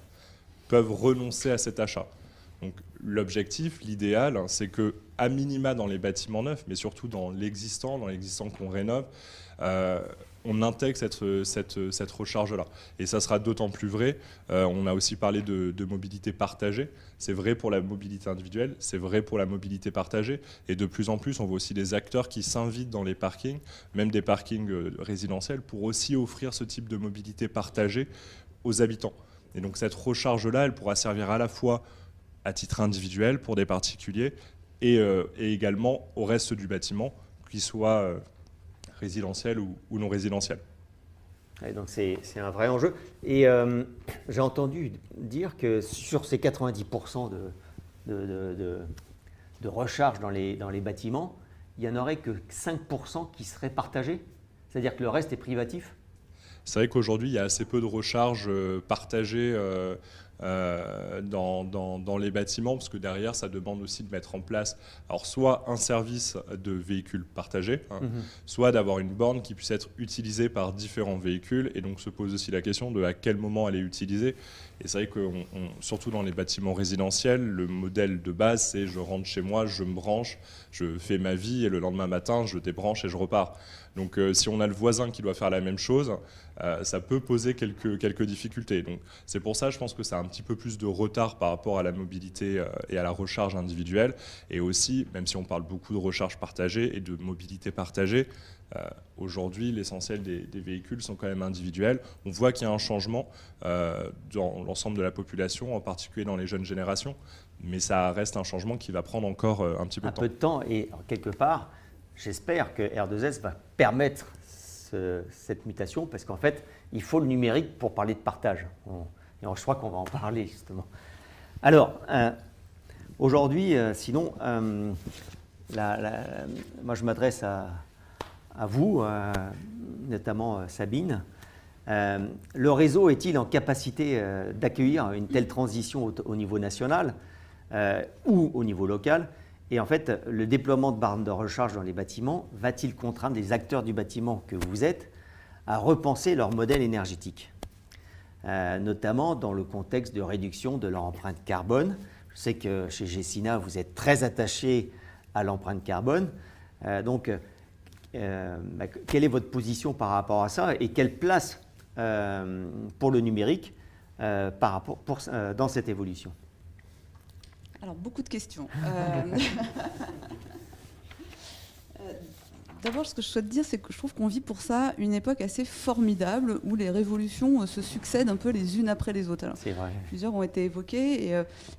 peuvent renoncer à cet achat. Donc l'objectif, l'idéal, c'est que, à minima dans les bâtiments neufs, mais surtout dans l'existant qu'on rénove, on intègre cette recharge-là. Et ça sera d'autant plus vrai, on a aussi parlé de mobilité partagée, c'est vrai pour la mobilité individuelle, c'est vrai pour la mobilité partagée, et de plus en plus, on voit aussi des acteurs qui s'invitent dans les parkings, même des parkings résidentiels, pour aussi offrir ce type de mobilité partagée aux habitants. Et donc cette recharge-là, elle pourra servir à la fois à titre individuel pour des particuliers et également au reste du bâtiment, qu'il soit résidentiel ou non résidentiel. Et donc c'est un vrai enjeu. Et j'ai entendu dire que sur ces 90% de recharge dans les bâtiments, il n'y en aurait que 5% qui seraient partagés, c'est-à-dire que le reste est privatif. C'est vrai qu'aujourd'hui, il y a assez peu de recharge partagée dans les bâtiments, parce que derrière, ça demande aussi de mettre en place, alors soit un service de véhicules partagés, soit d'avoir une borne qui puisse être utilisée par différents véhicules, et donc se pose aussi la question de à quel moment elle est utilisée. Et c'est vrai que, surtout dans les bâtiments résidentiels, le modèle de base, c'est je rentre chez moi, je me branche, je fais ma vie, et le lendemain matin, je débranche et je repars. Donc si on a le voisin qui doit faire la même chose, ça peut poser quelques difficultés. Donc c'est pour ça, je pense que ça a un petit peu plus de retard par rapport à la mobilité et à la recharge individuelle. Et aussi, même si on parle beaucoup de recharge partagée et de mobilité partagée, aujourd'hui, l'essentiel des véhicules sont quand même individuels. On voit qu'il y a un changement dans l'ensemble de la population, en particulier dans les jeunes générations, mais ça reste un changement qui va prendre encore un petit peu de temps. Un peu de temps, et quelque part, j'espère que R2S va permettre cette mutation, parce qu'en fait, il faut le numérique pour parler de partage. Et je crois qu'on va en parler, justement. Alors, aujourd'hui, sinon, moi je m'adresse à vous, notamment Sabine. Le réseau est-il en capacité d'accueillir une telle transition au niveau national ou au niveau local? Et en fait, le déploiement de bornes de recharge dans les bâtiments va-t-il contraindre les acteurs du bâtiment que vous êtes à repenser leur modèle énergétique, notamment dans le contexte de réduction de leur empreinte carbone? Je sais que chez Gecina, vous êtes très attaché à l'empreinte carbone. Donc, quelle est votre position par rapport à ça, et quelle place pour le numérique dans cette évolution? Alors, beaucoup de questions. D'abord, ce que je souhaite dire, c'est que je trouve qu'on vit pour ça une époque assez formidable où les révolutions se succèdent un peu les unes après les autres. Alors, c'est vrai. Plusieurs ont été évoquées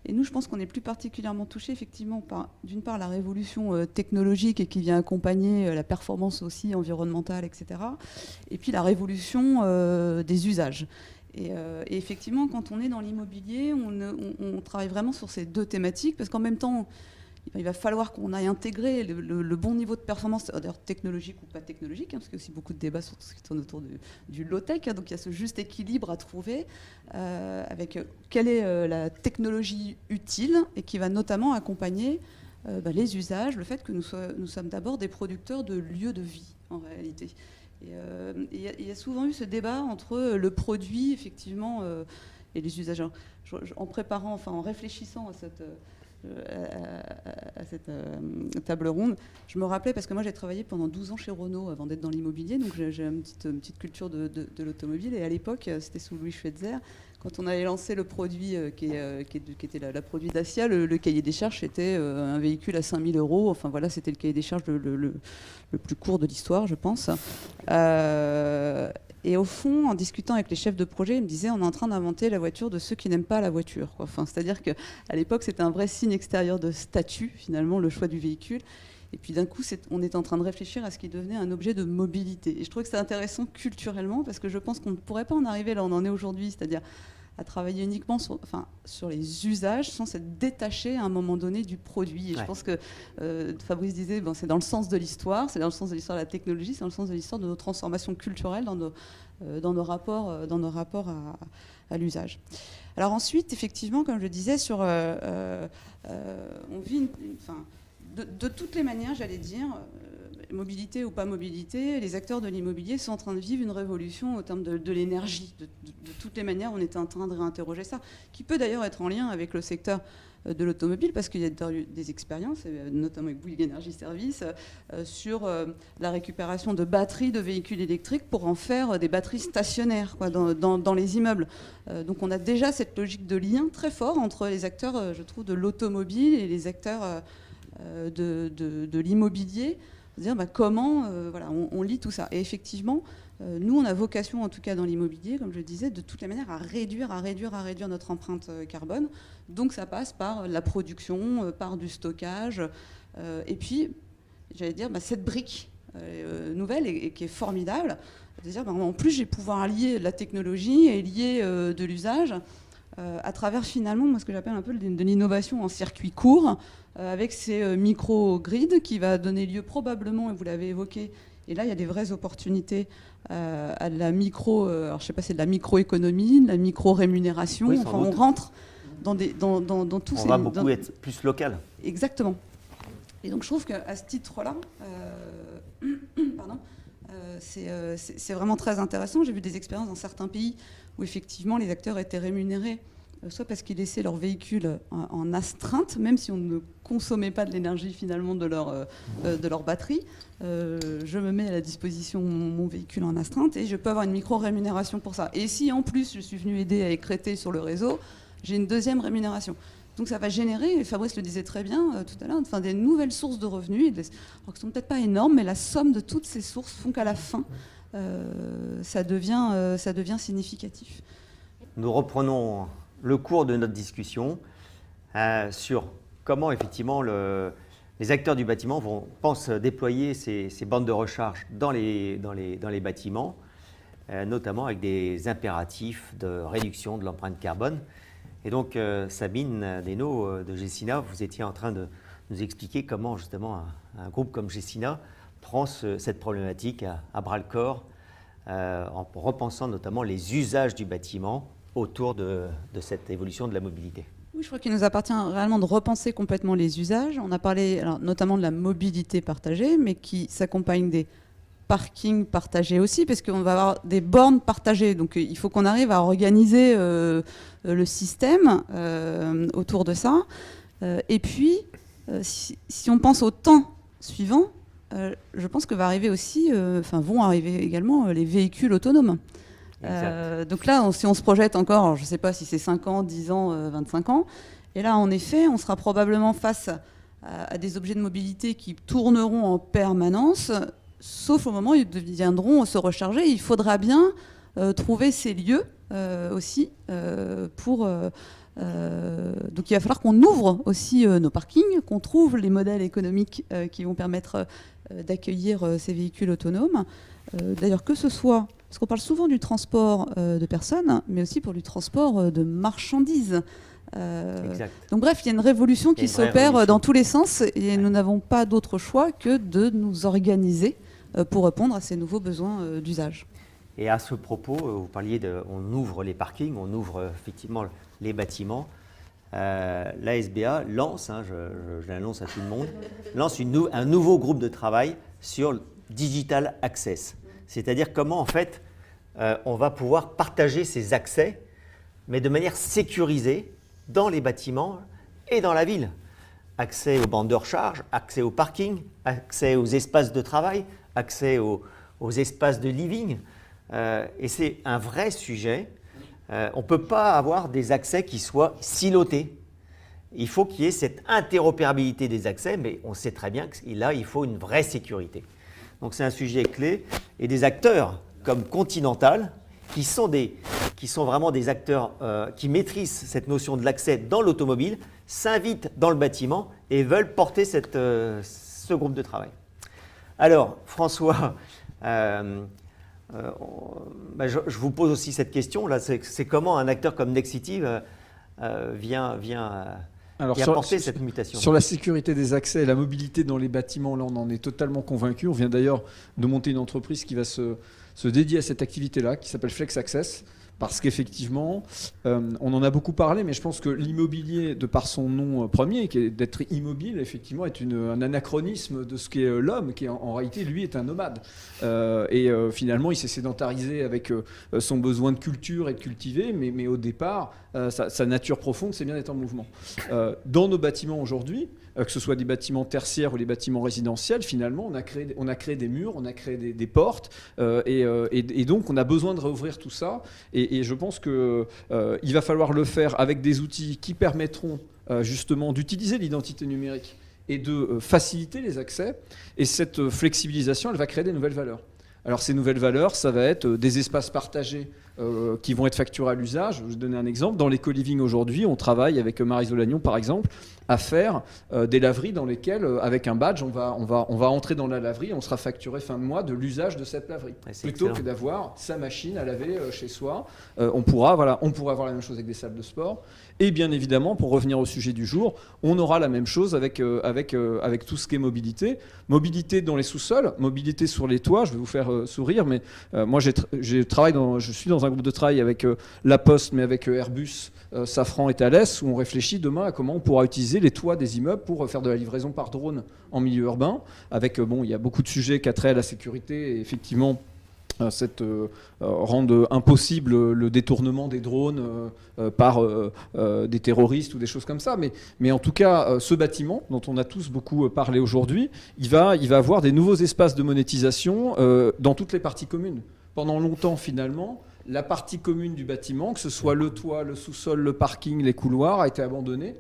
et nous, je pense qu'on est plus particulièrement touchés effectivement par, d'une part, la révolution technologique et qui vient accompagner la performance aussi environnementale, etc. Et puis la révolution des usages. Et effectivement, quand on est dans l'immobilier, on travaille vraiment sur ces deux thématiques, parce qu'en même temps, il va falloir qu'on aille intégrer le bon niveau de performance, d'ailleurs technologique ou pas technologique, parce qu'il y a aussi beaucoup de débats sur tout ce qui tourne autour du low-tech, donc il y a ce juste équilibre à trouver avec quelle est la technologie utile et qui va notamment accompagner les usages, le fait que nous sommes d'abord des producteurs de lieux de vie, en réalité. Et il y a souvent eu ce débat entre le produit, effectivement, et les usages. En préparant, enfin en réfléchissant à cette table ronde, je me rappelais, parce que moi j'ai travaillé pendant 12 ans chez Renault avant d'être dans l'immobilier, donc j'ai une petite culture de l'automobile, et à l'époque, c'était sous Louis Schweitzer, quand on avait lancé le produit qui était la produit Dacia, le cahier des charges, c'était un véhicule à 5 000 €, enfin voilà, c'était le cahier des charges le plus court de l'histoire, je pense. Et au fond, en discutant avec les chefs de projet, ils me disaient, on est en train d'inventer la voiture de ceux qui n'aiment pas la voiture, quoi. Enfin, c'est-à-dire qu'à l'époque, c'était un vrai signe extérieur de statut, finalement, le choix du véhicule. Et puis d'un coup, on est en train de réfléchir à ce qui devenait un objet de mobilité. Et je trouve que c'est intéressant culturellement, parce que je pense qu'on ne pourrait pas en arriver là où on en est aujourd'hui, c'est-à-dire à travailler uniquement sur les usages sans s'être détaché à un moment donné du produit. Et je pense que Fabrice disait, c'est dans le sens de l'histoire, c'est dans le sens de l'histoire de la technologie, c'est dans le sens de l'histoire de nos transformations culturelles dans nos rapports à l'usage. Alors ensuite, effectivement, comme je le disais, on vit de toutes les manières, j'allais dire, mobilité ou pas mobilité, les acteurs de l'immobilier sont en train de vivre une révolution au terme de l'énergie. De toutes les manières, on est en train de réinterroger ça, qui peut d'ailleurs être en lien avec le secteur de l'automobile, parce qu'il y a des expériences, notamment avec Bouygues Energy Service, sur la récupération de batteries de véhicules électriques pour en faire des batteries stationnaires, quoi, dans les immeubles. Donc on a déjà cette logique de lien très fort entre les acteurs, je trouve, de l'automobile et les acteurs de l'immobilier. Dire comment on lit tout ça. Et effectivement, nous, on a vocation, en tout cas dans l'immobilier, comme je le disais, de toutes les manières, à réduire notre empreinte carbone. Donc ça passe par la production, par du stockage. Et puis, j'allais dire, cette brique nouvelle et qui est formidable, c'est-à-dire, en plus, je vais pouvoir lier la technologie et lier de l'usage à travers finalement, moi, ce que j'appelle un peu de l'innovation en circuit court, avec ces micro-grids qui va donner lieu probablement, et vous l'avez évoqué, et là il y a des vraies opportunités à de la alors je sais pas, c'est de la microéconomie, de la micro-rémunération, oui, enfin on rentre dans tous ces... On va beaucoup être plus local. Exactement. Et donc je trouve qu'à ce titre-là, c'est vraiment très intéressant. J'ai vu des expériences dans certains pays où effectivement les acteurs étaient rémunérés soit parce qu'ils laissaient leur véhicule en astreinte, même si on ne consommait pas de l'énergie finalement de leur batterie. Je me mets à la disposition mon véhicule en astreinte et je peux avoir une micro-rémunération pour ça. Et si en plus je suis venu aider à écréter sur le réseau, j'ai une deuxième rémunération. Donc ça va générer, et Fabrice le disait très bien tout à l'heure, des nouvelles sources de revenus, alors qui ne sont peut-être pas énormes, mais la somme de toutes ces sources font qu'à la fin, ça devient significatif. Nous reprenons le cours de notre discussion sur comment effectivement les acteurs du bâtiment pensent déployer ces bandes de recharge dans les bâtiments, notamment avec des impératifs de réduction de l'empreinte carbone. Et donc Sabine Desnaux de Gecina, vous étiez en train de nous expliquer comment justement un groupe comme Gecina prend cette problématique à bras-le-corps en repensant notamment les usages du bâtiment autour de cette évolution de la mobilité. Oui, je crois qu'il nous appartient réellement de repenser complètement les usages. On a parlé notamment de la mobilité partagée, mais qui s'accompagne des parkings partagés aussi, parce qu'on va avoir des bornes partagées. Donc il faut qu'on arrive à organiser le système autour de ça. Et puis, si on pense au temps suivant, je pense que vont arriver également les véhicules autonomes. Donc là, si on se projette encore, alors je ne sais pas si c'est 5 ans, 10 ans, 25 ans, et là, en effet, on sera probablement face à des objets de mobilité qui tourneront en permanence, sauf au moment où ils viendront se recharger. Il faudra bien trouver ces lieux aussi pour... donc il va falloir qu'on ouvre aussi nos parkings, qu'on trouve les modèles économiques qui vont permettre d'accueillir ces véhicules autonomes. D'ailleurs, que ce soit... Parce qu'on parle souvent du transport de personnes, mais aussi pour du transport de marchandises. Donc bref, il y a une révolution qui s'opère dans tous les sens et nous n'avons pas d'autre choix que de nous organiser pour répondre à ces nouveaux besoins d'usage. Et à ce propos, vous parliez on ouvre les parkings, on ouvre effectivement les bâtiments. la SBA lance, je l'annonce à tout le monde, lance un nouveau groupe de travail sur Digital Access. C'est-à-dire comment, en fait, on va pouvoir partager ces accès, mais de manière sécurisée, dans les bâtiments et dans la ville. Accès aux bandes de recharge, accès au parking, accès aux espaces de travail, accès aux espaces de living. Et c'est un vrai sujet. On ne peut pas avoir des accès qui soient silotés. Il faut qu'il y ait cette interopérabilité des accès, mais on sait très bien que là, il faut une vraie sécurité. Donc c'est un sujet clé. Et des acteurs comme Continental, qui sont vraiment des acteurs qui maîtrisent cette notion de l'accès dans l'automobile, s'invitent dans le bâtiment et veulent porter ce groupe de travail. Alors, François, je vous pose aussi cette question. Là, c'est comment un acteur comme Nexity vient porter cette mutation. Sur la sécurité des accès et la mobilité dans les bâtiments, là, on en est totalement convaincu. On vient d'ailleurs de monter une entreprise qui va se dédier à cette activité-là, qui s'appelle Flex Access. Parce qu'effectivement, on en a beaucoup parlé, mais je pense que l'immobilier, de par son nom premier, qui est d'être immobile, effectivement, est un anachronisme de ce qu'est l'homme, qui en réalité, lui, est un nomade. Finalement, il s'est sédentarisé avec son besoin de culture et de cultiver, mais au départ, sa nature profonde, c'est bien d'être en mouvement. Dans nos bâtiments aujourd'hui, que ce soit des bâtiments tertiaires ou les bâtiments résidentiels, finalement, on a créé des murs, on a créé des portes, et donc on a besoin de réouvrir tout ça. Et je pense qu'il va falloir le faire avec des outils qui permettront justement d'utiliser l'identité numérique et de faciliter les accès. Et cette flexibilisation, elle va créer des nouvelles valeurs. Alors ces nouvelles valeurs, ça va être des espaces partagés qui vont être facturés à l'usage. Je vais vous donner un exemple. Dans l'éco-living aujourd'hui, on travaille avec Maryse Lagnon, par exemple, à faire des laveries dans lesquelles, avec un badge, on va entrer dans la laverie et on sera facturé fin de mois de l'usage de cette laverie. Plutôt que d'avoir sa machine à laver chez soi. On pourra avoir la même chose avec des salles de sport. Et bien évidemment, pour revenir au sujet du jour, on aura la même chose avec tout ce qui est mobilité. Mobilité dans les sous-sols, mobilité sur les toits. Je vais vous faire sourire, mais moi je suis dans un groupe de travail avec La Poste, mais avec Airbus, Safran et Thales, où on réfléchit demain à comment on pourra utiliser les toits des immeubles pour faire de la livraison par drone en milieu urbain. Il y a beaucoup de sujets qui ont trait à la sécurité et effectivement rendre impossible le détournement des drones par des terroristes ou des choses comme ça. Mais en tout cas, ce bâtiment, dont on a tous beaucoup parlé aujourd'hui, il va avoir des nouveaux espaces de monétisation dans toutes les parties communes. Pendant longtemps, finalement, la partie commune du bâtiment, que ce soit le toit, le sous-sol, le parking, les couloirs, a été abandonnée.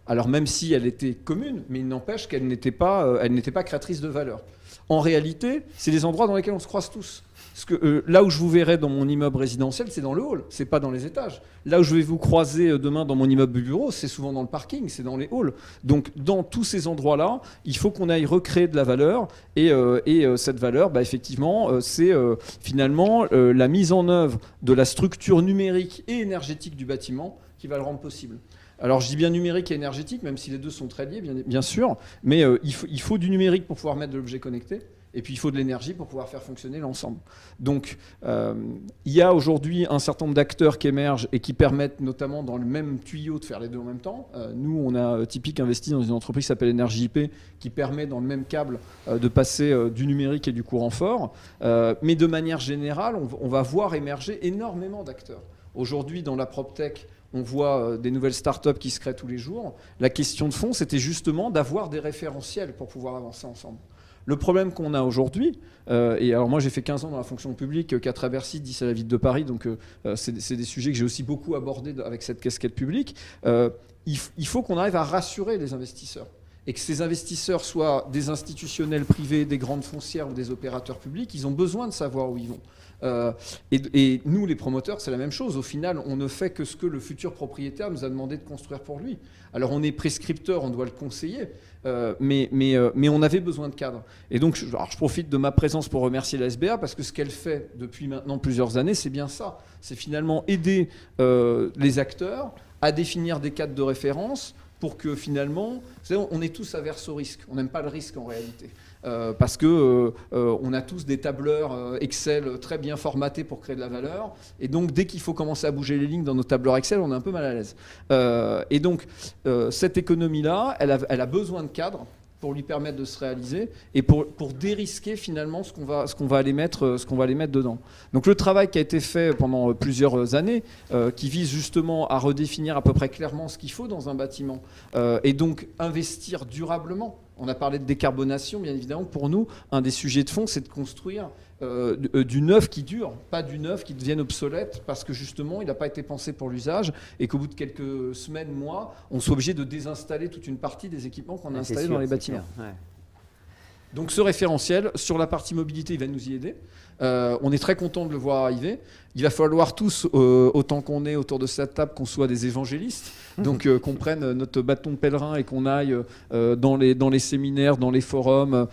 Alors même si elle était commune, mais il n'empêche qu'elle n'était pas créatrice de valeur. En réalité, c'est des endroits dans lesquels on se croise tous. Parce que là où je vous verrai dans mon immeuble résidentiel, c'est dans le hall, c'est pas dans les étages. Là où je vais vous croiser demain dans mon immeuble bureau, c'est souvent dans le parking, c'est dans les halls. Donc dans tous ces endroits-là, il faut qu'on aille recréer de la valeur. Et cette valeur, effectivement, c'est finalement la mise en œuvre de la structure numérique et énergétique du bâtiment qui va le rendre possible. Alors je dis bien numérique et énergétique, même si les deux sont très liés, bien sûr, mais il faut du numérique pour pouvoir mettre de l'objet connecté, et puis il faut de l'énergie pour pouvoir faire fonctionner l'ensemble. Donc il y a aujourd'hui un certain nombre d'acteurs qui émergent et qui permettent notamment dans le même tuyau de faire les deux en même temps. Nous, on a typique investi dans une entreprise qui s'appelle EnergyIP, qui permet dans le même câble de passer du numérique et du courant fort. Mais de manière générale, on va voir émerger énormément d'acteurs. Aujourd'hui, dans la PropTech, on voit des nouvelles startups qui se créent tous les jours. La question de fond, c'était justement d'avoir des référentiels pour pouvoir avancer ensemble. Le problème qu'on a aujourd'hui, et alors moi j'ai fait 15 ans dans la fonction publique, 4 à Bercy, 10 à la ville de Paris, donc c'est des sujets que j'ai aussi beaucoup abordés avec cette casquette publique. Il faut qu'on arrive à rassurer les investisseurs. Et que ces investisseurs soient des institutionnels privés, des grandes foncières ou des opérateurs publics, ils ont besoin de savoir où ils vont. Et nous, les promoteurs, c'est la même chose. Au final, on ne fait que ce que le futur propriétaire nous a demandé de construire pour lui. Alors on est prescripteur, on doit le conseiller, mais on avait besoin de cadre. Et donc, je profite de ma présence pour remercier la SBA, parce que ce qu'elle fait depuis maintenant plusieurs années, c'est bien ça. C'est finalement aider les acteurs à définir des cadres de référence pour que finalement, vous savez, on est tous averses au risque. On n'aime pas le risque en réalité. parce que on a tous des tableurs Excel très bien formatés pour créer de la valeur, et donc dès qu'il faut commencer à bouger les lignes dans nos tableurs Excel, on est un peu mal à l'aise. Et donc cette économie-là, elle a besoin de cadres pour lui permettre de se réaliser et pour dérisquer finalement ce qu'on va aller mettre dedans. Donc le travail qui a été fait pendant plusieurs années, qui vise justement à redéfinir à peu près clairement ce qu'il faut dans un bâtiment, et donc investir durablement. On a parlé de décarbonation, bien évidemment. Pour nous, un des sujets de fond, c'est de construire du neuf qui dure, pas du neuf qui devienne obsolète, parce que justement, il n'a pas été pensé pour l'usage, et qu'au bout de quelques semaines, mois, on soit obligé de désinstaller toute une partie des équipements qu'on a installés dans les bâtiments. Ouais. Donc ce référentiel, sur la partie mobilité, il va nous y aider. On est très content de le voir arriver. Il va falloir tous, autant qu'on est autour de cette table, qu'on soit des évangélistes, donc qu'on prenne notre bâton de pèlerin et qu'on aille dans les séminaires, dans les forums,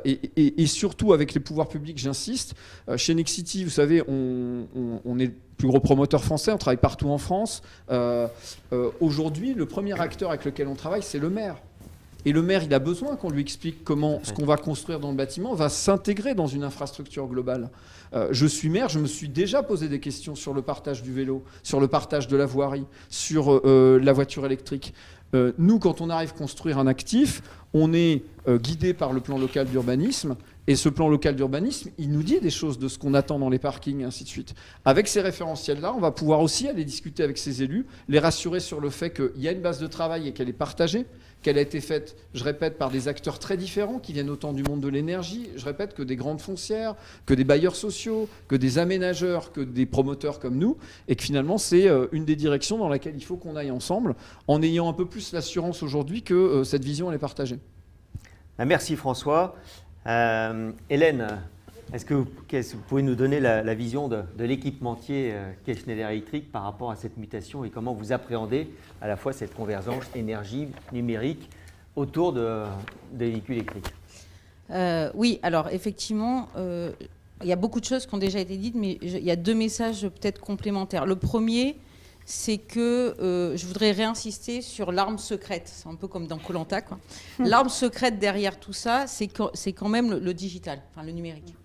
et surtout avec les pouvoirs publics, j'insiste. Chez Nexity, vous savez, on est le plus gros promoteur français, on travaille partout en France. Aujourd'hui, le premier acteur avec lequel on travaille, c'est le maire. Et le maire, il a besoin qu'on lui explique comment ce qu'on va construire dans le bâtiment va s'intégrer dans une infrastructure globale. Je suis maire, je me suis déjà posé des questions sur le partage du vélo, sur le partage de la voirie, sur la voiture électrique. Nous, quand on arrive à construire un actif, on est guidé par le plan local d'urbanisme. Et ce plan local d'urbanisme, il nous dit des choses de ce qu'on attend dans les parkings, et ainsi de suite. Avec ces référentiels-là, on va pouvoir aussi aller discuter avec ces élus, les rassurer sur le fait qu'il y a une base de travail et qu'elle est partagée, qu'elle a été faite, je répète, par des acteurs très différents qui viennent autant du monde de l'énergie, je répète, que des grandes foncières, que des bailleurs sociaux, que des aménageurs, que des promoteurs comme nous, et que finalement c'est une des directions dans laquelle il faut qu'on aille ensemble, en ayant un peu plus l'assurance aujourd'hui que cette vision elle est partagée. Merci François. Hélène, est-ce que vous pouvez nous donner la vision de l'équipementier qu'est Schneider Electric par rapport à cette mutation et comment vous appréhendez à la fois cette convergence énergie numérique autour des véhicules électriques? Oui, alors effectivement, il y a beaucoup de choses qui ont déjà été dites, mais il y a deux messages peut-être complémentaires. Le premier, c'est que je voudrais réinsister sur l'arme secrète. C'est un peu comme dans Koh-Lanta, quoi. L'arme secrète derrière tout ça, c'est quand même le digital, enfin le numérique.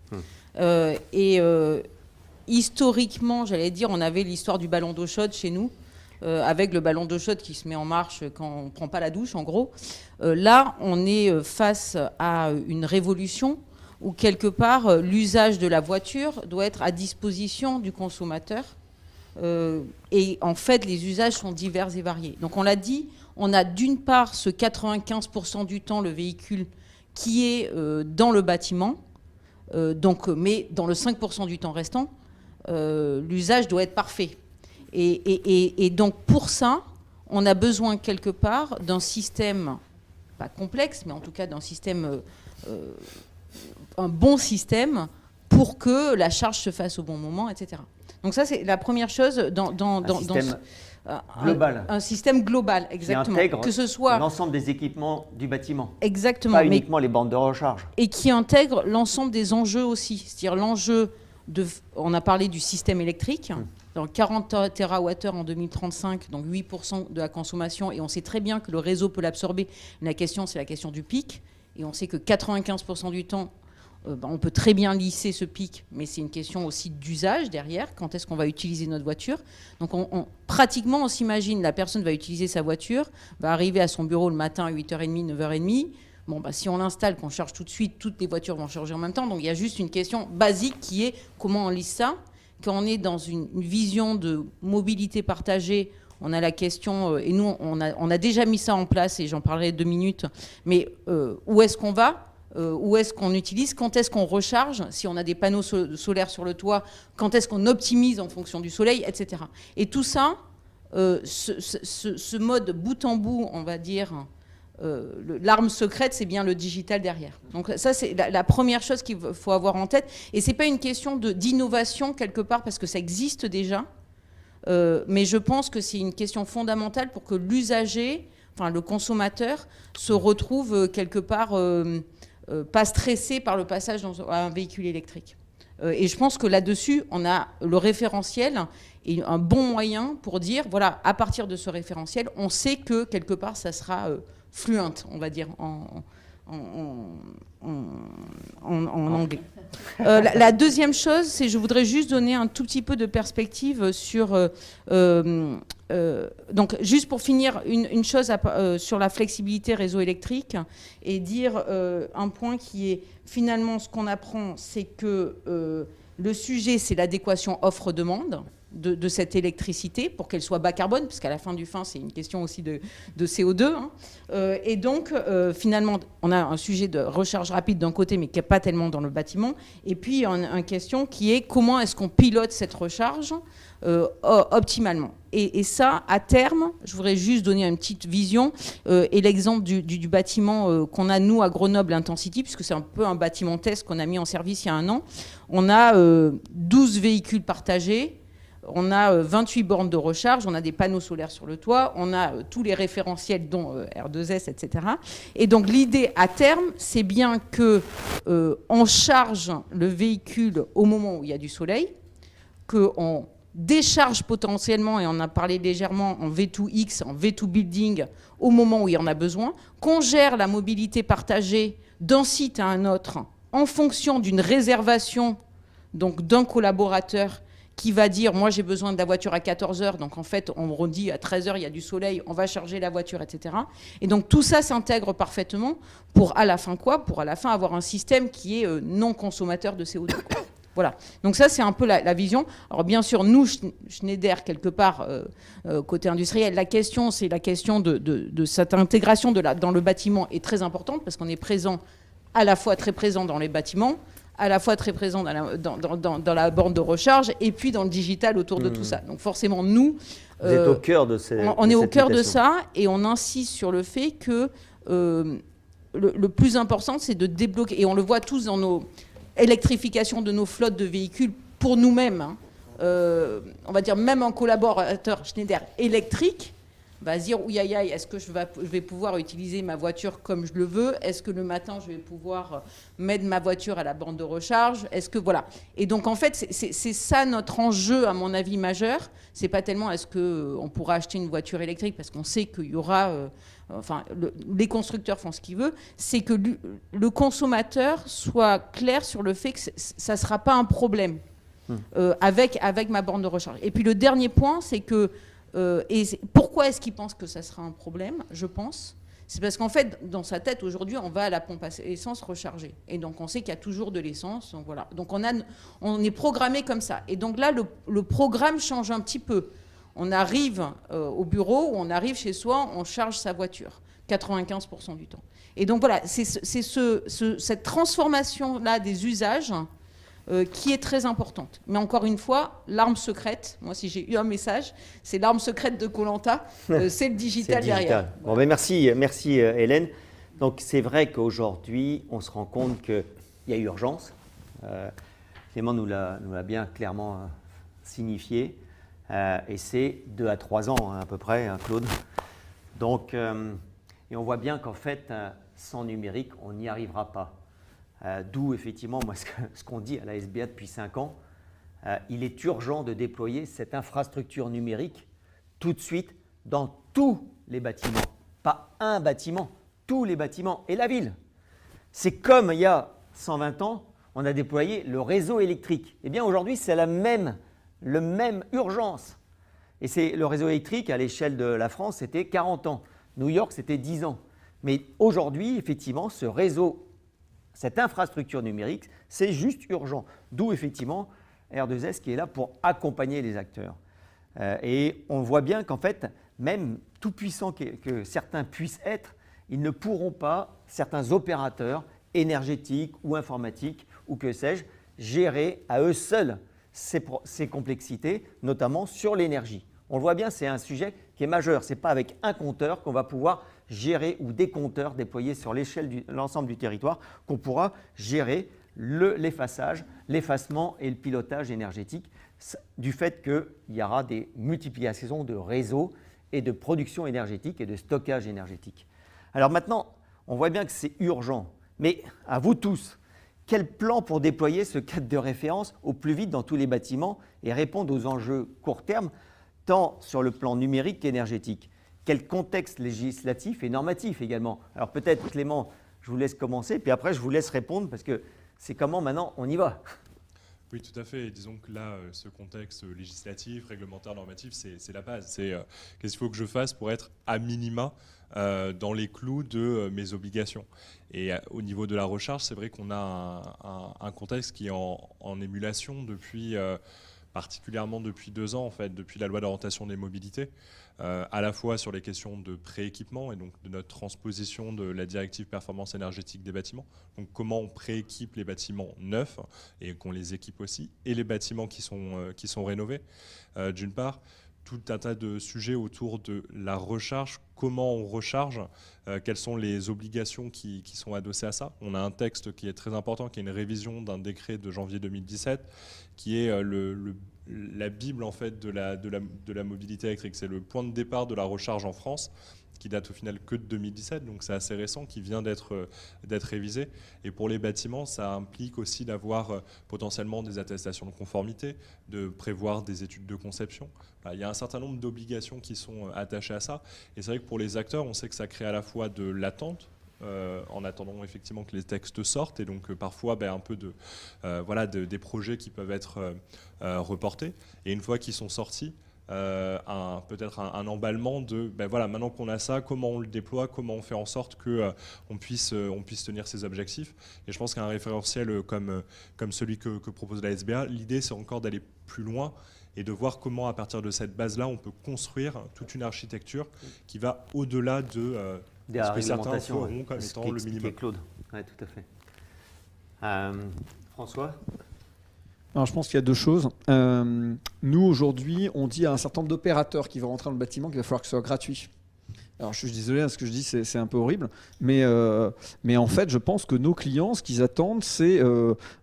Historiquement, j'allais dire, on avait l'histoire du ballon d'eau chaude chez nous, avec le ballon d'eau chaude qui se met en marche quand on ne prend pas la douche, en gros. Là, on est face à une révolution où, quelque part, l'usage de la voiture doit être à disposition du consommateur. Et en fait, les usages sont divers et variés. Donc, on l'a dit, on a d'une part ce 95% du temps le véhicule qui est dans le bâtiment, mais dans le 5% du temps restant, l'usage doit être parfait. Et donc, pour ça, on a besoin quelque part d'un système, pas complexe, mais en tout cas d'un système, un bon système pour que la charge se fasse au bon moment, etc. Donc ça, c'est la première chose global. Un système global, exactement. Qui intègre que ce soit l'ensemble des équipements du bâtiment. Exactement. Pas uniquement les bandes de recharge. Et qui intègre l'ensemble des enjeux aussi. C'est-à-dire l'enjeu on a parlé du système électrique, dans 40 TWh en 2035, donc 8% de la consommation, et on sait très bien que le réseau peut l'absorber. La question, c'est la question du pic, et on sait que 95% du temps, on peut très bien lisser ce pic, mais c'est une question aussi d'usage derrière. Quand est-ce qu'on va utiliser notre voiture? Donc pratiquement, on s'imagine, la personne va utiliser sa voiture, va arriver à son bureau le matin à 8h30, 9h30. Bon, si on l'installe, qu'on charge tout de suite, toutes les voitures vont charger en même temps. Donc il y a juste une question basique qui est comment on lisse ça. Quand on est dans une vision de mobilité partagée, on a la question, et nous, on a déjà mis ça en place, et j'en parlerai 2 minutes, mais où est-ce qu'on va? Où est-ce qu'on utilise? Quand est-ce qu'on recharge? Si on a des panneaux solaires sur le toit, quand est-ce qu'on optimise en fonction du soleil, etc. Et tout ça, ce mode bout en bout, on va dire, l'arme secrète, c'est bien le digital derrière. Donc ça, c'est la première chose qu'il faut avoir en tête. Et c'est pas une question d'innovation quelque part, parce que ça existe déjà. Mais je pense que c'est une question fondamentale pour que l'usager, enfin le consommateur, se retrouve quelque part pas stressé par le passage dans un véhicule électrique. Et je pense que là-dessus, on a le référentiel et un bon moyen pour dire, voilà, à partir de ce référentiel, on sait que quelque part, ça sera fluent, on va dire, anglais. La deuxième chose, c'est je voudrais juste donner un tout petit peu de perspective sur... donc, juste pour finir, une chose sur la flexibilité réseau électrique et dire un point qui est finalement ce qu'on apprend, c'est que le sujet, c'est l'adéquation offre-demande de cette électricité pour qu'elle soit bas carbone, parce qu'à la fin du fin, c'est une question aussi de CO2. Hein. Et donc, finalement, on a un sujet de recharge rapide d'un côté, mais qui n'est pas tellement dans le bâtiment. Et puis, une question qui est comment est-ce qu'on pilote cette recharge optimalement. Et ça, à terme, je voudrais juste donner une petite vision et l'exemple du bâtiment qu'on a, nous, à Grenoble Intensity, puisque c'est un peu un bâtiment test qu'on a mis en service il y a un an. On a 12 véhicules partagés. On a 28 bornes de recharge, on a des panneaux solaires sur le toit, on a tous les référentiels, dont R2S, etc. Et donc l'idée à terme, c'est bien qu'on charge le véhicule au moment où il y a du soleil, qu'on décharge potentiellement, et on a parlé légèrement en V2X, en V2 Building, au moment où il y en a besoin, qu'on gère la mobilité partagée d'un site à un autre en fonction d'une réservation, donc d'un collaborateur, qui va dire, moi j'ai besoin de la voiture à 14h, donc en fait on dit à 13h il y a du soleil, on va charger la voiture, etc. Et donc tout ça s'intègre parfaitement pour à la fin quoi ? Pour à la fin avoir un système qui est non consommateur de CO2. Quoi. Voilà, donc ça c'est un peu la vision. Alors bien sûr, nous, Schneider, quelque part, côté industriel, la question c'est la question de cette intégration dans le bâtiment est très importante parce qu'on est présent, à la fois très présent dans les bâtiments, à la fois très présent dans la borne de recharge et puis dans le digital autour de tout ça. Donc forcément, nous... Vous êtes au cœur de ces... On est au cœur de ça et on insiste sur le fait que le plus important, c'est de débloquer, et on le voit tous dans nos électrifications de nos flottes de véhicules pour nous-mêmes, hein, on va dire même un collaborateur Schneider électrique, va se dire, ouïe, aïe, aïe, est-ce que je vais pouvoir utiliser ma voiture comme je le veux ? Est-ce que le matin, je vais pouvoir mettre ma voiture à la borne de recharge ? Est-ce que, voilà. Et donc, en fait, c'est ça notre enjeu, à mon avis, majeur. C'est pas tellement est-ce qu'on pourra acheter une voiture électrique, parce qu'on sait qu'il y aura... les constructeurs font ce qu'ils veulent. C'est que le consommateur soit clair sur le fait que ça ne sera pas un problème avec ma borne de recharge. Et puis, le dernier point, c'est que pourquoi est-ce qu'il pense que ça sera un problème, je pense ? C'est parce qu'en fait, dans sa tête, aujourd'hui, on va à la pompe à essence recharger. Et donc, on sait qu'il y a toujours de l'essence. Donc, voilà. Donc on est programmé comme ça. Et donc là, le programme change un petit peu. On arrive au bureau, ou on arrive chez soi, on charge sa voiture, 95% du temps. Et donc, voilà, c'est cette transformation-là des usages qui est très importante. Mais encore une fois, l'arme secrète, moi si j'ai eu un message, c'est l'arme secrète de Koh-Lanta, c'est le digital derrière. Bon, ben merci Hélène. Donc c'est vrai qu'aujourd'hui, on se rend compte qu'il y a urgence. Clément nous l'a bien clairement signifié. Et c'est 2 à 3 ans hein, à peu près, hein, Claude. Donc, et on voit bien qu'en fait, sans numérique, on n'y arrivera pas. D'où effectivement moi, ce qu'on dit à la SBA depuis 5 ans, il est urgent de déployer cette infrastructure numérique tout de suite dans tous les bâtiments. Pas un bâtiment, tous les bâtiments et la ville. C'est comme il y a 120 ans, on a déployé le réseau électrique. Eh bien aujourd'hui, c'est le même urgence. Et c'est le réseau électrique à l'échelle de la France, c'était 40 ans. New York, c'était 10 ans. Mais aujourd'hui, effectivement, ce réseau, cette infrastructure numérique, c'est juste urgent. D'où effectivement R2S qui est là pour accompagner les acteurs. Et on voit bien qu'en fait, même tout puissants que certains puissent être, ils ne pourront pas, certains opérateurs énergétiques ou informatiques ou que sais-je, gérer à eux seuls ces complexités, notamment sur l'énergie. On le voit bien, c'est un sujet qui est majeur. Ce n'est pas avec un compteur qu'on va pouvoir gérer ou des compteurs déployés sur l'échelle de l'ensemble du territoire qu'on pourra gérer l'effaçage, l'effacement et le pilotage énergétique du fait qu'il y aura des multiplications de réseaux et de production énergétique et de stockage énergétique. Alors maintenant, on voit bien que c'est urgent, mais à vous tous, quel plan pour déployer ce cadre de référence au plus vite dans tous les bâtiments et répondre aux enjeux court terme, tant sur le plan numérique qu'énergétique ? Quel contexte législatif et normatif également ? Alors peut-être Clément, Je vous laisse commencer, puis après je vous laisse répondre parce que c'est comment maintenant on y va. Oui, tout à fait. Et disons que là, ce contexte législatif, réglementaire, normatif, c'est la base. C'est qu'est-ce qu'il faut que je fasse pour être à minima dans les clous de mes obligations. Et au niveau de la recharge, c'est vrai qu'on a un contexte qui est en émulation depuis, particulièrement depuis 2 ans, en fait, depuis la loi d'orientation des mobilités, à la fois sur les questions de prééquipement et donc de notre transposition de la directive performance énergétique des bâtiments. Donc comment on prééquipe les bâtiments neufs et qu'on les équipe aussi, et les bâtiments qui sont rénovés, d'une part. Tout un tas de sujets autour de la recharge, comment on recharge, quelles sont les obligations qui sont adossées à ça. On a un texte qui est très important, qui est une révision d'un décret de janvier 2017, qui est la bible en fait de la mobilité électrique. C'est le point de départ de la recharge en France, qui date au final que de 2017, donc c'est assez récent, qui vient d'être révisé. Et pour les bâtiments, ça implique aussi d'avoir potentiellement des attestations de conformité, de prévoir des études de conception. Il y a un certain nombre d'obligations qui sont attachées à ça. Et c'est vrai que pour les acteurs, on sait que ça crée à la fois de l'attente, en attendant effectivement que les textes sortent, et donc parfois un peu des projets qui peuvent être reportés. Et une fois qu'ils sont sortis, peut-être un emballement de maintenant qu'on a ça, comment on le déploie, comment on fait en sorte qu'on puisse tenir ses objectifs. Et je pense qu'un référentiel comme celui que propose la SBA, l'idée c'est encore d'aller plus loin et de voir comment à partir de cette base-là on peut construire toute une architecture qui va au-delà de ce que certains feront comme étant le minimum. Claude. Oui, tout à fait. François ? Alors, je pense qu'il y a 2 choses. Nous, aujourd'hui, on dit à un certain nombre d'opérateurs qui vont rentrer dans le bâtiment qu'il va falloir que ce soit gratuit. Alors, je suis désolé, ce que je dis, c'est un peu horrible. Mais en fait, je pense que nos clients, ce qu'ils attendent, c'est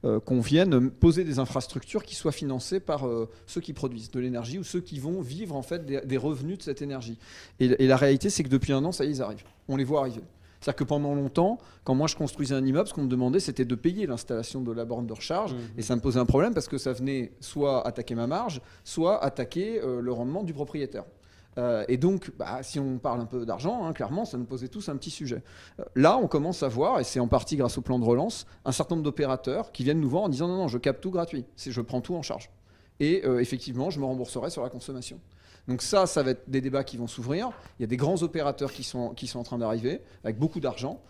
qu'on vienne poser des infrastructures qui soient financées par ceux qui produisent de l'énergie ou ceux qui vont vivre en fait des revenus de cette énergie. Et la réalité, c'est que depuis 1 an, ça y est, ils arrivent. On les voit arriver. C'est-à-dire que pendant longtemps, quand moi je construisais un immeuble, ce qu'on me demandait, c'était de payer l'installation de la borne de recharge. Et ça me posait un problème parce que ça venait soit attaquer ma marge, soit attaquer le rendement du propriétaire. Et donc, si on parle un peu d'argent, clairement, ça nous posait tous un petit sujet. Là, on commence à voir, et c'est en partie grâce au plan de relance, un certain nombre d'opérateurs qui viennent nous voir en disant non, je capte tout gratuit, je prends tout en charge. Et effectivement, je me rembourserai sur la consommation. Donc ça va être des débats qui vont s'ouvrir. Il y a des grands opérateurs qui sont en train d'arriver, avec beaucoup d'argent.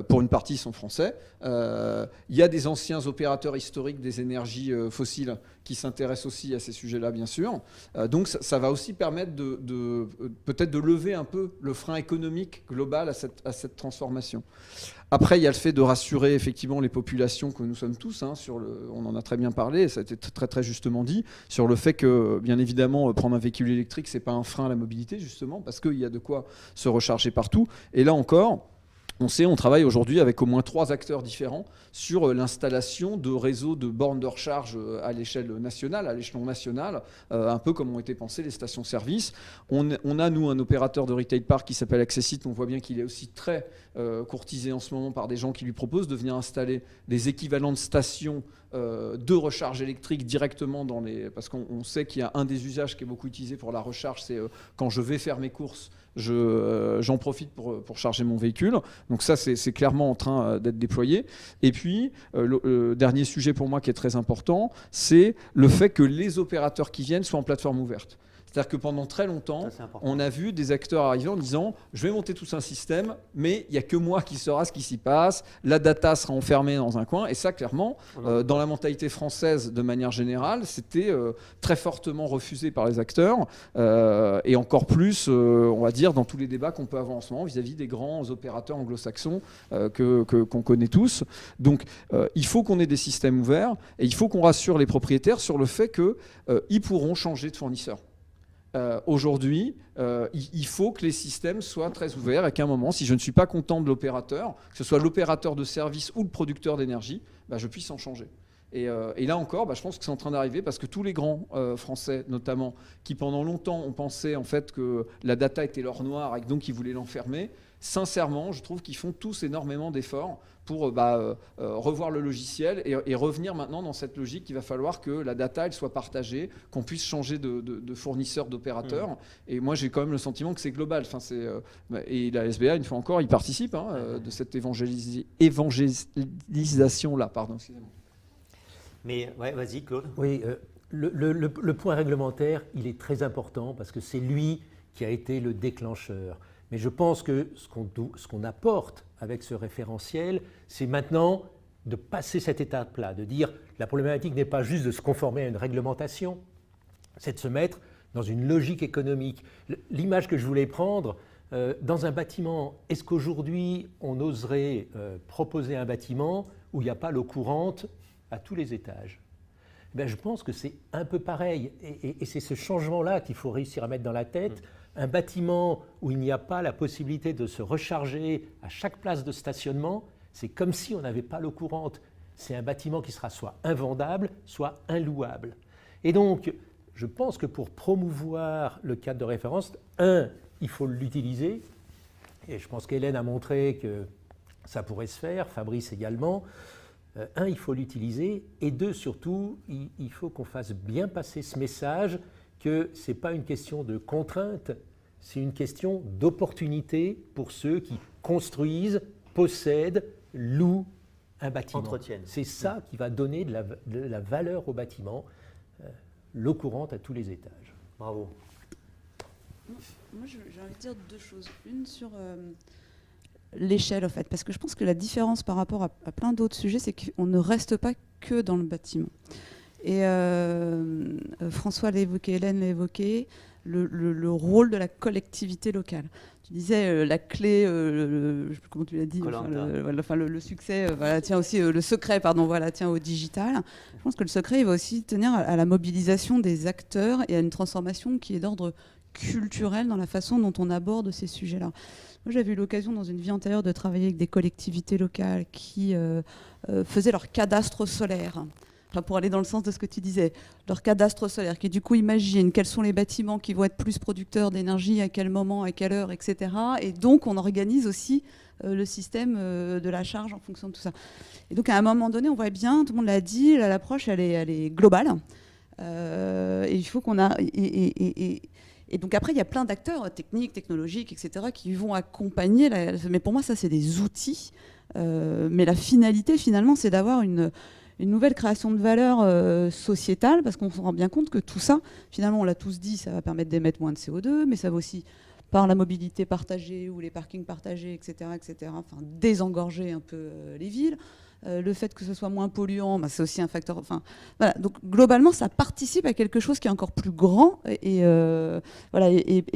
Pour une partie, ils sont français. Il y a des anciens opérateurs historiques des énergies fossiles qui s'intéressent aussi à ces sujets-là, bien sûr. Donc ça va aussi permettre peut-être de lever un peu le frein économique global à cette transformation. Après, il y a le fait de rassurer effectivement les populations que nous sommes tous, on en a très bien parlé, ça a été très très justement dit, sur le fait que, bien évidemment, prendre un véhicule électrique, c'est pas un frein à la mobilité, justement, parce qu'il y a de quoi se recharger partout. Et là encore, on travaille aujourd'hui avec au moins 3 acteurs différents sur l'installation de réseaux de bornes de recharge à l'échelon national, un peu comme ont été pensées les stations-service. On a, nous, un opérateur de retail park qui s'appelle Accessit. On voit bien qu'il est aussi très courtisé en ce moment par des gens qui lui proposent de venir installer des équivalents de stations de recharge électrique directement parce qu'on sait qu'il y a un des usages qui est beaucoup utilisé pour la recharge, c'est quand je vais faire mes courses, j'en profite pour charger mon véhicule. Donc ça, c'est clairement en train d'être déployé. Et puis, le dernier sujet pour moi qui est très important, c'est le fait que les opérateurs qui viennent soient en plateforme ouverte. C'est-à-dire que pendant très longtemps, on a vu des acteurs arriver en disant « je vais monter tout un système, mais il n'y a que moi qui saura ce qui s'y passe, la data sera enfermée dans un coin ». Et ça, clairement, dans la mentalité française de manière générale, c'était très fortement refusé par les acteurs, et encore plus, on va dire, dans tous les débats qu'on peut avoir en ce moment vis-à-vis des grands opérateurs anglo-saxons qu'on connaît tous. Donc, il faut qu'on ait des systèmes ouverts, et il faut qu'on rassure les propriétaires sur le fait qu'ils pourront changer de fournisseur. Aujourd'hui, il faut que les systèmes soient très ouverts et qu'à un moment, si je ne suis pas content de l'opérateur, que ce soit l'opérateur de service ou le producteur d'énergie, je puisse en changer. Et là encore, je pense que c'est en train d'arriver parce que tous les grands français, notamment, qui pendant longtemps ont pensé en fait que la data était l'or noir et que donc ils voulaient l'enfermer, sincèrement, je trouve qu'ils font tous énormément d'efforts pour revoir le logiciel et revenir maintenant dans cette logique qu'il va falloir que la data elle soit partagée, qu'on puisse changer de fournisseur, d'opérateur. Et moi, j'ai quand même le sentiment que c'est global. Enfin, et la SBA, une fois encore, il participe de cette évangélisation-là. Pardon, excusez-moi. Mais ouais, vas-y, Claude. Oui, le point réglementaire, il est très important parce que c'est lui qui a été le déclencheur. Mais je pense que ce qu'on apporte avec ce référentiel, c'est maintenant de passer cette étape-là, de dire la problématique n'est pas juste de se conformer à une réglementation, c'est de se mettre dans une logique économique. L'image que je voulais prendre, dans un bâtiment, est-ce qu'aujourd'hui on oserait proposer un bâtiment où il n'y a pas l'eau courante à tous les étages? Je pense que c'est un peu pareil, et c'est ce changement-là qu'il faut réussir à mettre dans la tête. Un bâtiment où il n'y a pas la possibilité de se recharger à chaque place de stationnement, c'est comme si on n'avait pas l'eau courante. C'est un bâtiment qui sera soit invendable, soit inlouable. Et donc, je pense que pour promouvoir le cadre de référence, il faut l'utiliser, et je pense qu'Hélène a montré que ça pourrait se faire, Fabrice également. Il faut l'utiliser, et deux, surtout, il faut qu'on fasse bien passer ce message que ce n'est pas une question de contrainte, c'est une question d'opportunité pour ceux qui construisent, possèdent, louent un bâtiment. Entretiennent. C'est ça qui va donner de la valeur au bâtiment, l'eau courante à tous les étages. Bravo. Moi, j'ai envie de dire deux choses. Une sur l'échelle, en fait, parce que je pense que la différence par rapport à plein d'autres sujets, c'est qu'on ne reste pas que dans le bâtiment. Et François l'a évoqué, Hélène l'a évoqué, le rôle de la collectivité locale. Tu disais la clé, je sais plus comment tu l'as dit, le succès, tient aussi le secret, tient au digital. Je pense que le secret, il va aussi tenir à la mobilisation des acteurs et à une transformation qui est d'ordre culturel dans la façon dont on aborde ces sujets-là. Moi, j'avais eu l'occasion dans une vie antérieure de travailler avec des collectivités locales qui faisaient leur cadastre solaire. Pour aller dans le sens de ce que tu disais, leur cadastre solaire, qui du coup imagine quels sont les bâtiments qui vont être plus producteurs d'énergie, à quel moment, à quelle heure, etc. Et donc on organise aussi le système de la charge en fonction de tout ça. Et donc à un moment donné, on voit bien, tout le monde l'a dit, l'approche elle est globale. Et il faut qu'on a... Et donc après, il y a plein d'acteurs techniques, technologiques, etc., qui vont accompagner. Mais pour moi, ça, c'est des outils. Mais la finalité, finalement, c'est d'avoir une nouvelle création de valeur sociétale, parce qu'on se rend bien compte que tout ça, finalement, on l'a tous dit, ça va permettre d'émettre moins de CO2, mais ça va aussi, par la mobilité partagée ou les parkings partagés, etc., enfin, désengorger un peu les villes. Le fait que ce soit moins polluant, c'est aussi un facteur. Enfin, voilà. Donc globalement, ça participe à quelque chose qui est encore plus grand et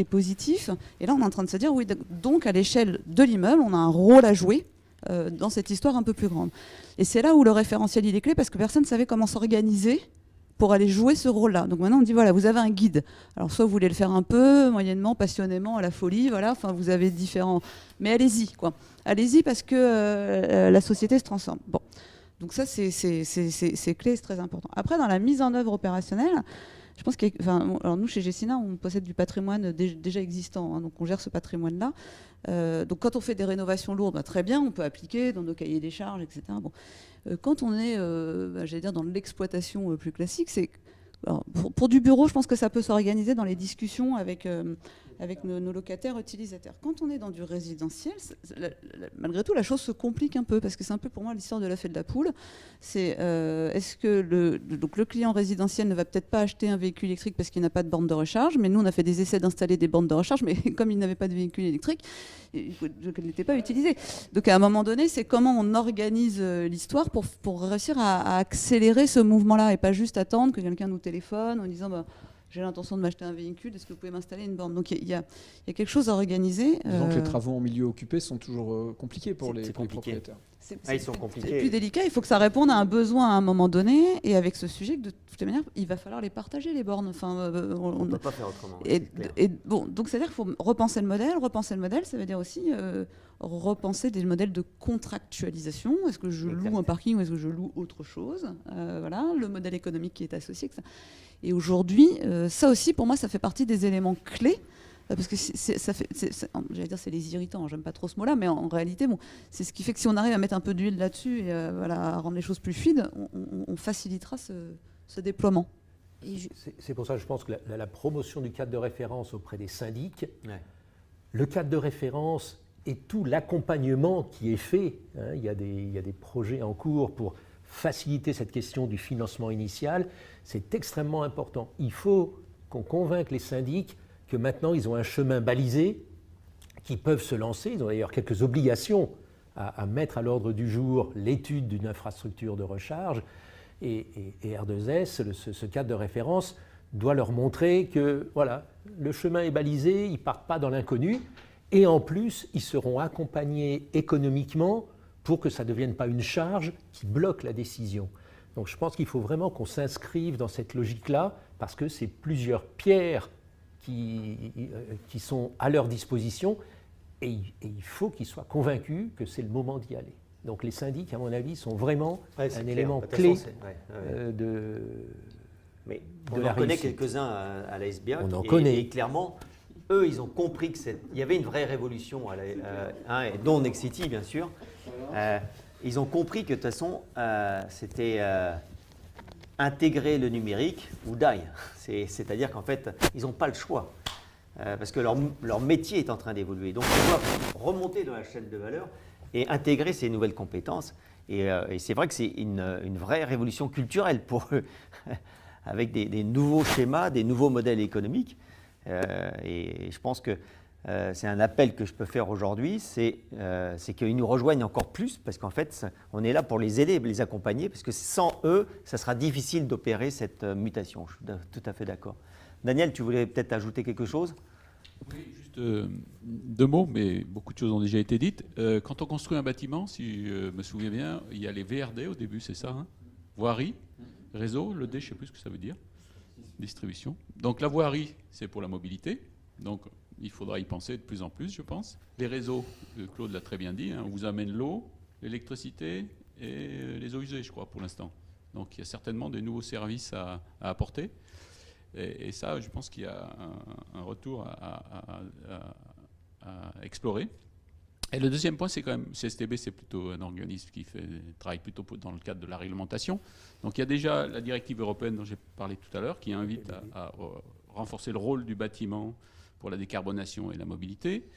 positif. Et là, on est en train de se dire, oui, donc à l'échelle de l'immeuble, on a un rôle à jouer dans cette histoire un peu plus grande. Et c'est là où le référentiel il est clé, parce que personne ne savait comment s'organiser pour aller jouer ce rôle-là. Donc maintenant, on dit, voilà, vous avez un guide. Alors soit vous voulez le faire un peu, moyennement, passionnément, à la folie, voilà, enfin, vous avez différents... Mais allez-y, quoi. Allez-y, parce que la société se transforme. Bon. Donc ça, c'est clé, c'est très important. Après, dans la mise en œuvre opérationnelle, je pense alors nous, chez Gecina, on possède du patrimoine déjà existant, hein, donc on gère ce patrimoine-là. Donc quand on fait des rénovations lourdes, très bien, on peut appliquer dans nos cahiers des charges, etc. Bon. Quand on est, j'allais dire, dans l'exploitation plus classique, alors, pour du bureau, je pense que ça peut s'organiser dans les discussions avec nos locataires utilisateurs. Quand on est dans du résidentiel, malgré tout, la chose se complique un peu, parce que c'est un peu pour moi l'histoire de l'œuf et de la poule. C'est est-ce que le client résidentiel ne va peut-être pas acheter un véhicule électrique parce qu'il n'a pas de borne de recharge, mais nous on a fait des essais d'installer des bornes de recharge, mais comme il n'avait pas de véhicule électrique, il n'était pas utilisé. Donc à un moment donné, c'est comment on organise l'histoire pour réussir à accélérer ce mouvement-là et pas juste attendre que quelqu'un nous téléphone en disant j'ai l'intention de m'acheter un véhicule, est-ce que vous pouvez m'installer une borne? Donc il y a quelque chose à organiser. Disons que les travaux en milieu occupé sont toujours compliqués pour les propriétaires. Ils sont compliqués. C'est plus délicat, il faut que ça réponde à un besoin à un moment donné, et avec ce sujet, de toute manière, il va falloir les partager, les bornes. Enfin, On ne peut pas faire autrement. Bon, donc c'est-à-dire qu'il faut repenser le modèle. Repenser le modèle, ça veut dire aussi repenser des modèles de contractualisation. Est-ce que je loue un parking ou est-ce que je loue autre chose? Voilà, le modèle économique qui est associé avec ça. Et aujourd'hui, ça aussi, pour moi, ça fait partie des éléments clés. Parce que j'allais dire c'est les irritants, j'aime pas trop ce mot-là, mais en réalité, bon, c'est ce qui fait que si on arrive à mettre un peu d'huile là-dessus et voilà, à rendre les choses plus fluides, on facilitera ce déploiement. C'est pour ça que je pense que la promotion du cadre de référence auprès des syndics, Ouais. le cadre de référence et tout l'accompagnement qui est fait, hein, il y a des projets en cours pour faciliter cette question du financement initial, c'est extrêmement important. Il faut qu'on convainque les syndics que maintenant ils ont un chemin balisé, qu'ils peuvent se lancer. Ils ont d'ailleurs quelques obligations à mettre à l'ordre du jour l'étude d'une infrastructure de recharge. Et R2S, ce cadre de référence, doit leur montrer que voilà, le chemin est balisé, ils ne partent pas dans l'inconnu. Et en plus, ils seront accompagnés économiquement pour que ça ne devienne pas une charge qui bloque la décision. Donc je pense qu'il faut vraiment qu'on s'inscrive dans cette logique-là, parce que c'est plusieurs pierres qui sont à leur disposition, et il faut qu'ils soient convaincus que c'est le moment d'y aller. Donc les syndics, à mon avis, sont vraiment un élément clé Mais de on la en connaît réussite. quelques-uns à la SBA. On en connaît. Et clairement, eux, ils ont compris qu'il y avait une vraie révolution, et dont Nexity, bien sûr. Ils ont compris que de toute façon, c'était intégrer le numérique ou die. C'est-à-dire qu'en fait, ils n'ont pas le choix. Parce que leur métier est en train d'évoluer. Donc, ils doivent remonter dans la chaîne de valeur et intégrer ces nouvelles compétences. Et c'est vrai que c'est une vraie révolution culturelle pour eux, avec des nouveaux schémas, des nouveaux modèles économiques. Et je pense que c'est un appel que je peux faire aujourd'hui, c'est qu'ils nous rejoignent encore plus, parce qu'en fait, on est là pour les aider, les accompagner, parce que sans eux, ça sera difficile d'opérer cette mutation. Je suis tout à fait d'accord. Daniel, tu voulais peut-être ajouter quelque chose ? Oui, juste 2 mots, mais beaucoup de choses ont déjà été dites. Quand on construit un bâtiment, si je me souviens bien, il y a les VRD au début, c'est ça, hein, voirie, réseau, le D, je ne sais plus ce que ça veut dire, distribution. Donc la voirie, c'est pour la mobilité, donc il faudra y penser de plus en plus, je pense. Les réseaux, Claude l'a très bien dit, hein, on vous amène l'eau, l'électricité et les eaux usées, je crois, pour l'instant. Donc il y a certainement des nouveaux services à apporter. Et ça, je pense qu'il y a un retour à explorer. Et le deuxième point, c'est quand même, CSTB, c'est plutôt un organisme qui travaille plutôt dans le cadre de la réglementation. Donc il y a déjà la directive européenne dont j'ai parlé tout à l'heure, qui invite à renforcer le rôle du bâtiment pour la décarbonation et la mobilité.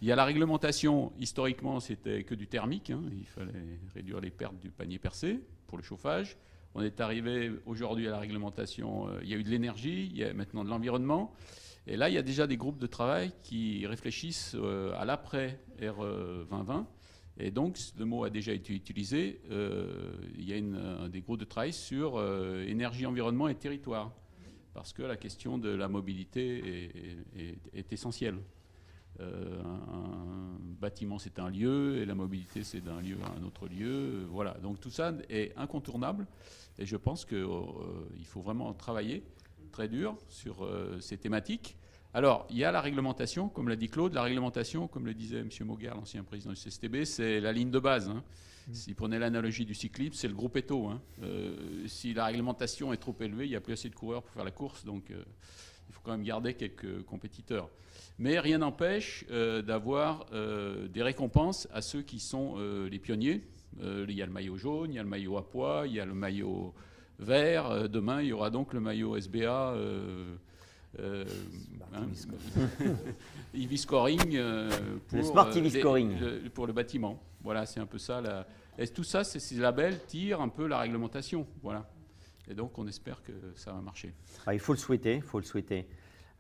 Il y a la réglementation, historiquement, c'était que du thermique, hein, il fallait réduire les pertes du panier percé pour le chauffage. On est arrivé aujourd'hui à la réglementation, il y a eu de l'énergie, il y a maintenant de l'environnement. Et là, il y a déjà des groupes de travail qui réfléchissent à l'après R 2020. Et donc, le mot a déjà été utilisé. Il y a des groupes de travail sur énergie, environnement et territoire. Parce que la question de la mobilité est essentielle. Un bâtiment, c'est un lieu, et la mobilité, c'est d'un lieu à un autre lieu. Voilà. Donc, tout ça est incontournable. Et je pense qu'il faut vraiment travailler très dur sur ces thématiques. Alors, il y a la réglementation, comme l'a dit Claude. La réglementation, comme le disait M. Maugard, l'ancien président du CSTB, c'est la ligne de base. Hein. Si vous prenez l'analogie du cyclisme, c'est le gros péto. Hein. Si la réglementation est trop élevée, il n'y a plus assez de coureurs pour faire la course. Donc, il faut quand même garder quelques compétiteurs. Mais rien n'empêche d'avoir des récompenses à ceux qui sont les pionniers. Il y a le maillot jaune, il y a le maillot à pois, il y a le maillot vert. Demain, il y aura donc le maillot SBA, EV Scoring pour, le Smart EV Scoring pour le bâtiment. Voilà, c'est un peu ça. Et tout ça, ces labels tirent un peu la réglementation. Voilà. Et donc, on espère que ça va marcher. Il faut le souhaiter, il faut le souhaiter.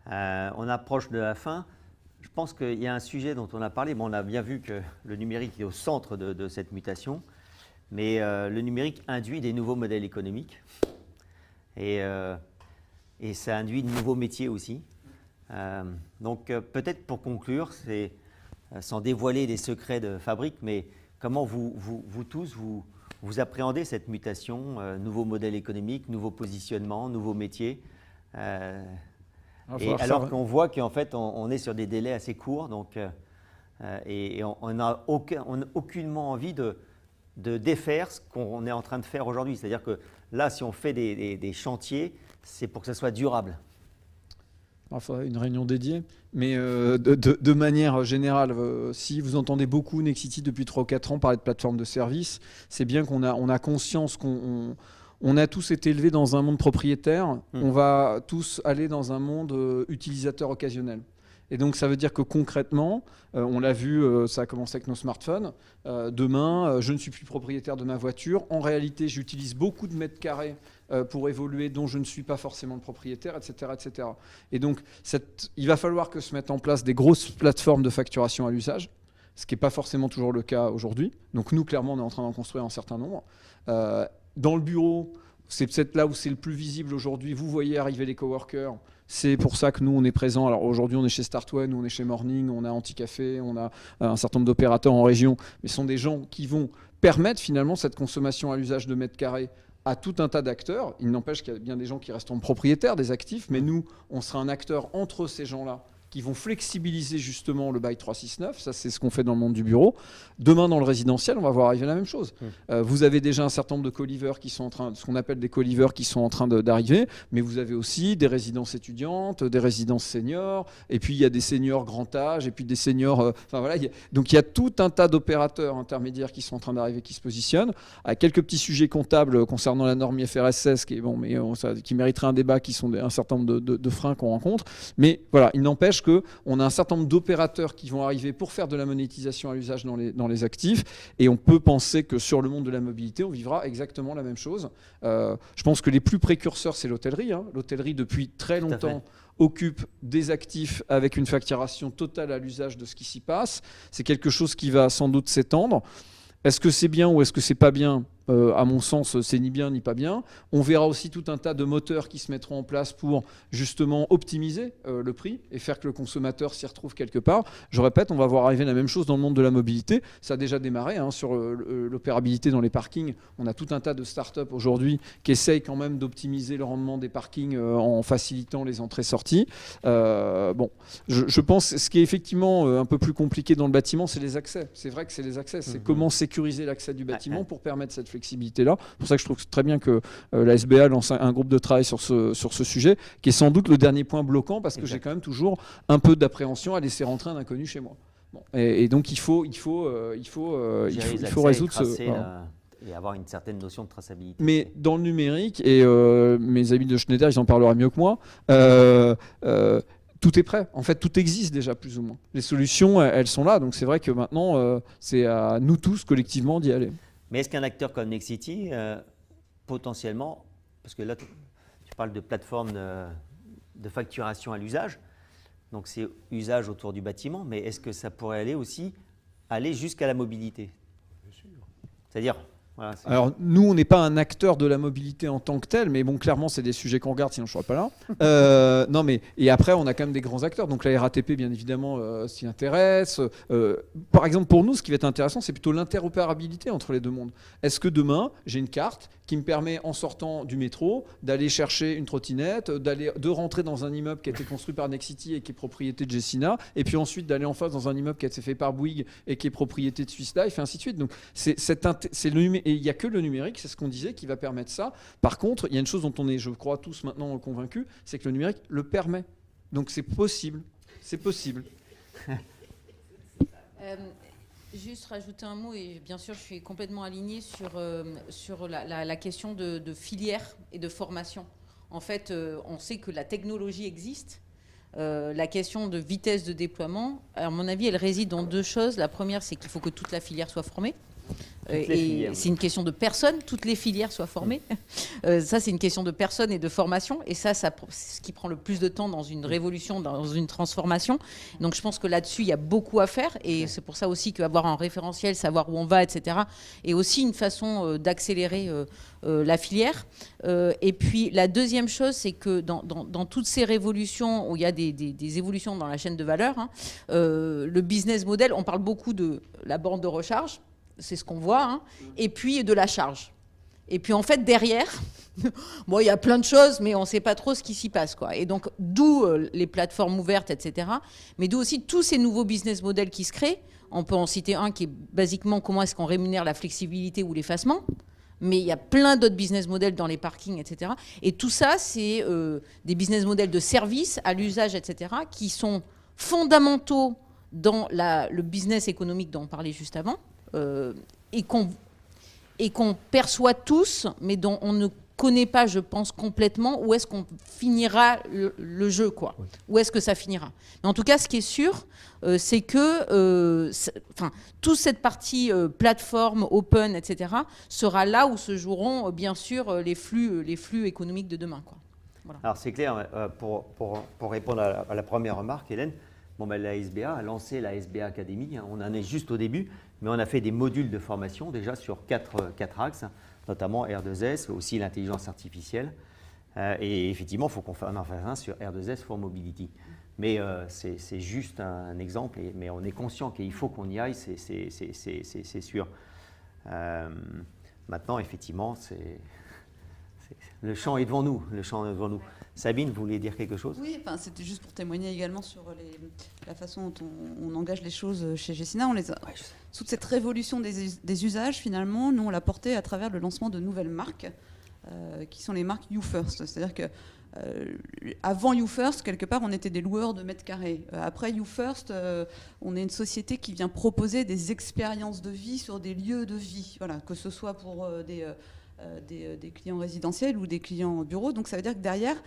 On approche de la fin. Je pense qu'il y a un sujet dont on a parlé. Bon, on a bien vu que le numérique est au centre de cette mutation, mais le numérique induit des nouveaux modèles économiques et ça induit de nouveaux métiers aussi. Donc peut-être pour conclure, c'est sans dévoiler des secrets de fabrique, mais comment vous tous, vous appréhendez cette mutation, nouveaux modèles économiques, nouveaux positionnements, nouveaux métiers et alors qu'on voit qu'en fait, on est sur des délais assez courts, donc, et on n'a aucunement envie de défaire ce qu'on est en train de faire aujourd'hui. C'est-à-dire que là, si on fait des chantiers, c'est pour que ça soit durable. Il faudrait une réunion dédiée. Mais de manière générale, si vous entendez beaucoup Nexity depuis 3 ou 4 ans parler de plateforme de service, c'est bien qu'on a conscience qu'on a tous été élevés dans un monde propriétaire. On va tous aller dans un monde utilisateur occasionnel. Et donc ça veut dire que concrètement, on l'a vu, ça a commencé avec nos smartphones. Demain, je ne suis plus propriétaire de ma voiture. En réalité, j'utilise beaucoup de mètres carrés pour évoluer, dont je ne suis pas forcément le propriétaire, etc. etc. Et donc, il va falloir que se mettent en place des grosses plateformes de facturation à l'usage, ce qui n'est pas forcément toujours le cas aujourd'hui. Donc nous, clairement, on est en train d'en construire un certain nombre. Dans le bureau, c'est peut-être là où c'est le plus visible aujourd'hui. Vous voyez arriver les coworkers. C'est pour ça que nous, on est présents. Alors aujourd'hui, on est chez Startway, nous, on est chez Morning, on a Anticafé, on a un certain nombre d'opérateurs en région. Mais ce sont des gens qui vont permettre finalement cette consommation à l'usage de mètres carrés à tout un tas d'acteurs. Il n'empêche qu'il y a bien des gens qui resteront propriétaires des actifs, mais nous, on sera un acteur entre ces gens-là qui vont flexibiliser justement le bail 369. Ça, c'est ce qu'on fait dans le monde du bureau. Demain, dans le résidentiel, on va voir arriver la même chose. Vous avez déjà un certain nombre de co-livers qui sont en train, ce qu'on appelle des co-livers qui sont en train d'arriver, mais vous avez aussi des résidences étudiantes, des résidences seniors, et puis il y a des seniors grand âge, et puis des seniors... Enfin voilà, donc il y a tout un tas d'opérateurs intermédiaires qui sont en train d'arriver, qui se positionnent. À quelques petits sujets comptables concernant la norme IFRS 16, qui est bon, mais qui mériterait un débat, qui sont un certain nombre de freins qu'on rencontre. Mais voilà, il n'empêche qu'on a un certain nombre d'opérateurs qui vont arriver pour faire de la monétisation à l'usage dans les actifs, et on peut penser que sur le monde de la mobilité, on vivra exactement la même chose. Je pense que les plus précurseurs, c'est l'hôtellerie. L'hôtellerie, depuis très longtemps, occupe des actifs avec une facturation totale à l'usage de ce qui s'y passe. C'est quelque chose qui va sans doute s'étendre. Est-ce que c'est bien ou est-ce que c'est pas bien ? À mon sens, c'est ni bien ni pas bien. On verra aussi tout un tas de moteurs qui se mettront en place pour justement optimiser le prix et faire que le consommateur s'y retrouve quelque part. Je répète, on va voir arriver la même chose dans le monde de la mobilité. Ça a déjà démarré sur l'opérabilité dans les parkings. On a tout un tas de startups aujourd'hui qui essayent quand même d'optimiser le rendement des parkings en facilitant les entrées-sorties. Je pense ce qui est effectivement un peu plus compliqué dans le bâtiment, c'est les accès. C'est vrai que c'est les accès. C'est comment sécuriser l'accès du bâtiment pour permettre cette flexibilité-là. C'est pour ça que je trouve très bien que la SBA lance un groupe de travail sur ce sujet, qui est sans doute le dernier point bloquant, parce que j'ai quand même toujours un peu d'appréhension à laisser rentrer un inconnu chez moi. Et donc il faut résoudre ce... Et avoir une certaine notion de traçabilité. Mais dans le numérique, et mes amis de Schneider, ils en parleraient mieux que moi, tout est prêt. En fait, tout existe déjà, plus ou moins. Les solutions, elles sont là. Donc c'est vrai que maintenant, c'est à nous tous, collectivement, d'y aller. Mais est-ce qu'un acteur comme Nexity, potentiellement, parce que là, tu parles de plateforme de facturation à l'usage, donc c'est usage autour du bâtiment, mais est-ce que ça pourrait aller jusqu'à la mobilité ? Bien sûr. C'est-à-dire... Voilà, alors nous, on n'est pas un acteur de la mobilité en tant que tel, mais bon, clairement, c'est des sujets qu'on regarde, sinon je ne serais pas là. Non, mais et après, on a quand même des grands acteurs. Donc la RATP, bien évidemment, s'y intéresse. Par exemple, pour nous, ce qui va être intéressant, c'est plutôt l'interopérabilité entre les deux mondes. Est-ce que demain, j'ai une carte qui me permet, en sortant du métro, d'aller chercher une trottinette, de rentrer dans un immeuble qui a été construit par Nexity et qui est propriété de Gessina, et puis ensuite d'aller en face dans un immeuble qui a été fait par Bouygues et qui est propriété de Swiss Life, et ainsi de suite. Donc c'est le numérique. Et il n'y a que le numérique, c'est ce qu'on disait, qui va permettre ça. Par contre, il y a une chose dont on est, je crois, tous maintenant convaincus, c'est que le numérique le permet. Donc c'est possible. C'est possible. Juste rajouter un mot, et bien sûr, je suis complètement alignée sur la question de filière et de formation. En fait, on sait que la technologie existe. La question de vitesse de déploiement, à mon avis, elle réside dans deux choses. La première, c'est qu'il faut que toute la filière soit formée. Et c'est une question de personnes, toutes les filières soient formées. Ça, c'est une question de personnes et de formation. Et ça, c'est ce qui prend le plus de temps dans une révolution, dans une transformation. Donc, je pense que là-dessus, il y a beaucoup à faire. Et c'est pour ça aussi qu'avoir un référentiel, savoir où on va, etc., est aussi une façon d'accélérer la filière. Et puis, la deuxième chose, c'est que dans toutes ces révolutions où il y a des évolutions dans la chaîne de valeur, le business model, on parle beaucoup de la borne de recharge. c'est ce qu'on voit, hein, et puis de la charge. Et puis en fait, derrière, bon, il y a plein de choses, mais on ne sait pas trop ce qui s'y passe, quoi. Et donc, d'où les plateformes ouvertes, etc. Mais d'où aussi tous ces nouveaux business models qui se créent. On peut en citer un qui est basiquement comment est-ce qu'on rémunère la flexibilité ou l'effacement. Mais il y a plein d'autres business models dans les parkings, etc. Et tout ça, c'est des business models de services à l'usage, etc., qui sont fondamentaux dans le business économique dont on parlait juste avant, et qu'on perçoit tous, mais dont on ne connaît pas, je pense, complètement où est-ce qu'on finira le jeu, quoi. Oui. Où est-ce que ça finira. Mais en tout cas, ce qui est sûr, c'est que toute cette partie plateforme, open, etc., sera là où se joueront, bien sûr, les flux économiques de demain, quoi. Voilà. Alors, c'est clair, pour répondre à la première remarque, Hélène, la SBA a lancé la SBA Academy. On en est juste au début, mais on a fait des modules de formation déjà sur quatre axes, notamment R2S, aussi l'intelligence artificielle. Et effectivement, il faut qu'on en fasse un sur R2S for Mobility. Mais c'est juste un exemple, mais on est conscient qu'il faut qu'on y aille, c'est sûr. Maintenant, effectivement, le champ est devant nous. Sabine, vous vouliez dire quelque chose? Oui, c'était juste pour témoigner également sur la façon dont on engage les choses chez Gecina. Toute cette révolution des usages, finalement, nous, on l'a portée à travers le lancement de nouvelles marques, qui sont les marques YouFirst. C'est-à-dire que avant YouFirst, quelque part, on était des loueurs de mètres carrés. Après YouFirst, on est une société qui vient proposer des expériences de vie sur des lieux de vie, voilà, que ce soit pour des clients résidentiels ou des clients bureaux. Donc ça veut dire que derrière,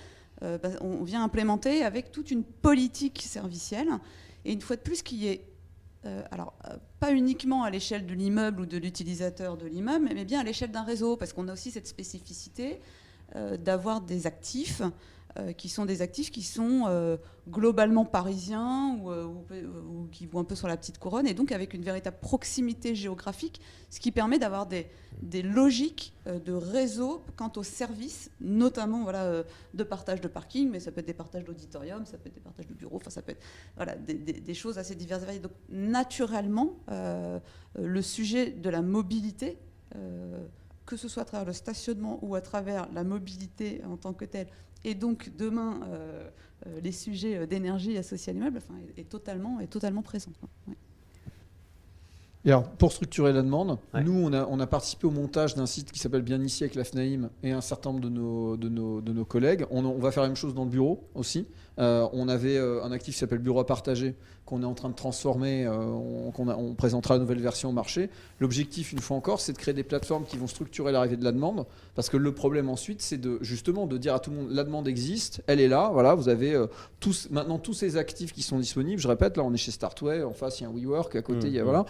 on vient implémenter avec toute une politique servicielle. Et une fois de plus, qui est pas uniquement à l'échelle de l'immeuble ou de l'utilisateur de l'immeuble, mais bien à l'échelle d'un réseau, parce qu'on a aussi cette spécificité d'avoir des actifs qui sont globalement parisiens ou qui vont un peu sur la petite couronne, et donc avec une véritable proximité géographique, ce qui permet d'avoir des logiques de réseau quant aux services, notamment de partage de parking, mais ça peut être des partages d'auditorium, ça peut être des partages de bureaux, ça peut être des choses assez diverses et variées. Donc naturellement, le sujet de la mobilité, que ce soit à travers le stationnement ou à travers la mobilité en tant que telle, et donc demain les sujets d'énergie associés à l'immeuble, est totalement présent. Ouais. Et alors, pour structurer la demande, ouais. Nous, on a participé au montage d'un site qui s'appelle Bien Ici avec la FNAIM et un certain nombre de nos collègues. On va faire la même chose dans le bureau aussi. On avait un actif qui s'appelle Bureau à partager, qu'on est en train de transformer, on présentera la nouvelle version au marché. L'objectif, une fois encore, c'est de créer des plateformes qui vont structurer l'arrivée de la demande, parce que le problème ensuite, c'est justement de dire à tout le monde, la demande existe, elle est là, voilà, vous avez maintenant tous ces actifs qui sont disponibles. Je répète, là on est chez Startway, en face il y a un WeWork, à côté il y a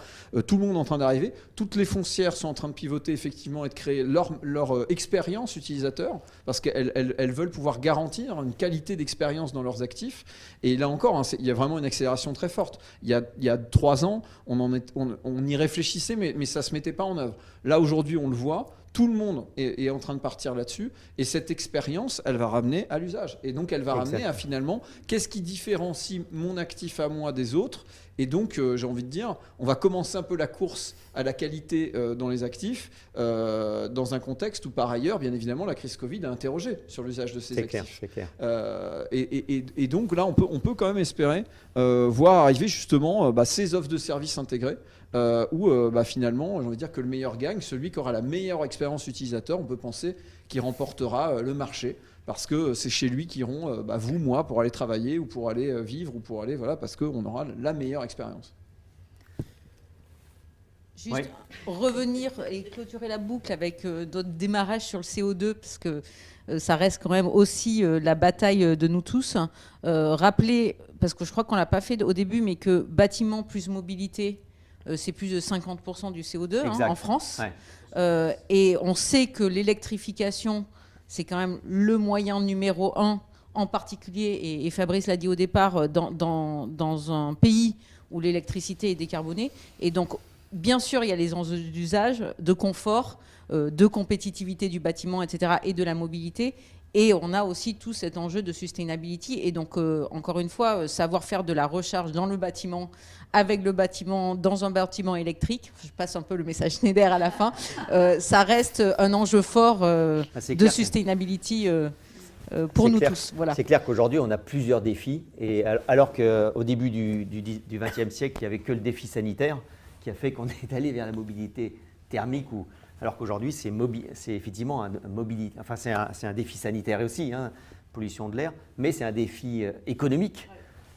tout le monde est en train d'arriver, toutes les foncières sont en train de pivoter effectivement et de créer leur expérience utilisateur, parce qu'elles veulent pouvoir garantir une qualité d'expérience dans leurs actifs. Et là encore, il y a vraiment une accélération très forte. Il y a 3 ans, on y réfléchissait, mais ça ne se mettait pas en œuvre. Là, aujourd'hui, on le voit, tout le monde est en train de partir là-dessus, et cette expérience, elle va ramener à l'usage. Et donc, elle va ramener à finalement, qu'est-ce qui différencie mon actif à moi des autres? Et donc, j'ai envie de dire, on va commencer un peu la course à la qualité dans les actifs, dans un contexte où, par ailleurs, bien évidemment, la crise Covid a interrogé sur l'usage de ces actifs. C'est clair. Et donc là, on peut quand même espérer voir arriver justement ces offres de services intégrées, où finalement, j'ai envie de dire que le meilleur gagne, celui qui aura la meilleure expérience utilisateur, on peut penser qu'il remportera le marché. Parce que c'est chez lui qu'iront, vous, moi, pour aller travailler ou pour aller vivre ou pour aller, parce qu'on aura la meilleure expérience. Juste revenir et clôturer la boucle avec d'autres démarrages sur le CO2, parce que ça reste quand même aussi la bataille de nous tous. Rappeler, parce que je crois qu'on ne l'a pas fait au début, mais que bâtiment plus mobilité, c'est plus de 50% du CO2 en France. Ouais. Et on sait que l'électrification, c'est quand même le moyen numéro 1, en particulier, et Fabrice l'a dit au départ, dans un pays où l'électricité est décarbonée. Et donc, bien sûr, il y a les enjeux d'usage, de confort, de compétitivité du bâtiment, etc., et de la mobilité. Et on a aussi tout cet enjeu de sustainability. Et donc, encore une fois, savoir faire de la recharge dans le bâtiment, avec le bâtiment, dans un bâtiment électrique, je passe un peu le message Schneider à la fin, ça reste un enjeu fort de sustainability pour nous tous. Voilà. C'est clair qu'aujourd'hui, on a plusieurs défis. Et alors qu'au début du XXe siècle, il n'y avait que le défi sanitaire qui a fait qu'on est allé vers la mobilité thermique, alors qu'aujourd'hui, c'est effectivement c'est un défi sanitaire aussi, hein, pollution de l'air, mais c'est un défi économique.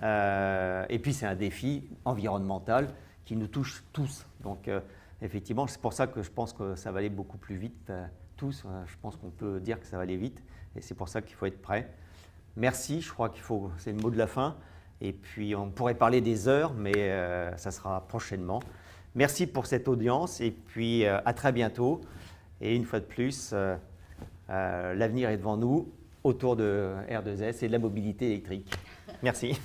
Et puis, c'est un défi environnemental qui nous touche tous. Donc, effectivement, c'est pour ça que je pense que ça va aller beaucoup plus vite, tous. Je pense qu'on peut dire que ça va aller vite. Et c'est pour ça qu'il faut être prêt. Merci, je crois c'est le mot de la fin. Et puis, on pourrait parler des heures, mais ça sera prochainement. Merci pour cette audience et puis à très bientôt. Et une fois de plus, l'avenir est devant nous autour de R2S et de la mobilité électrique. Merci.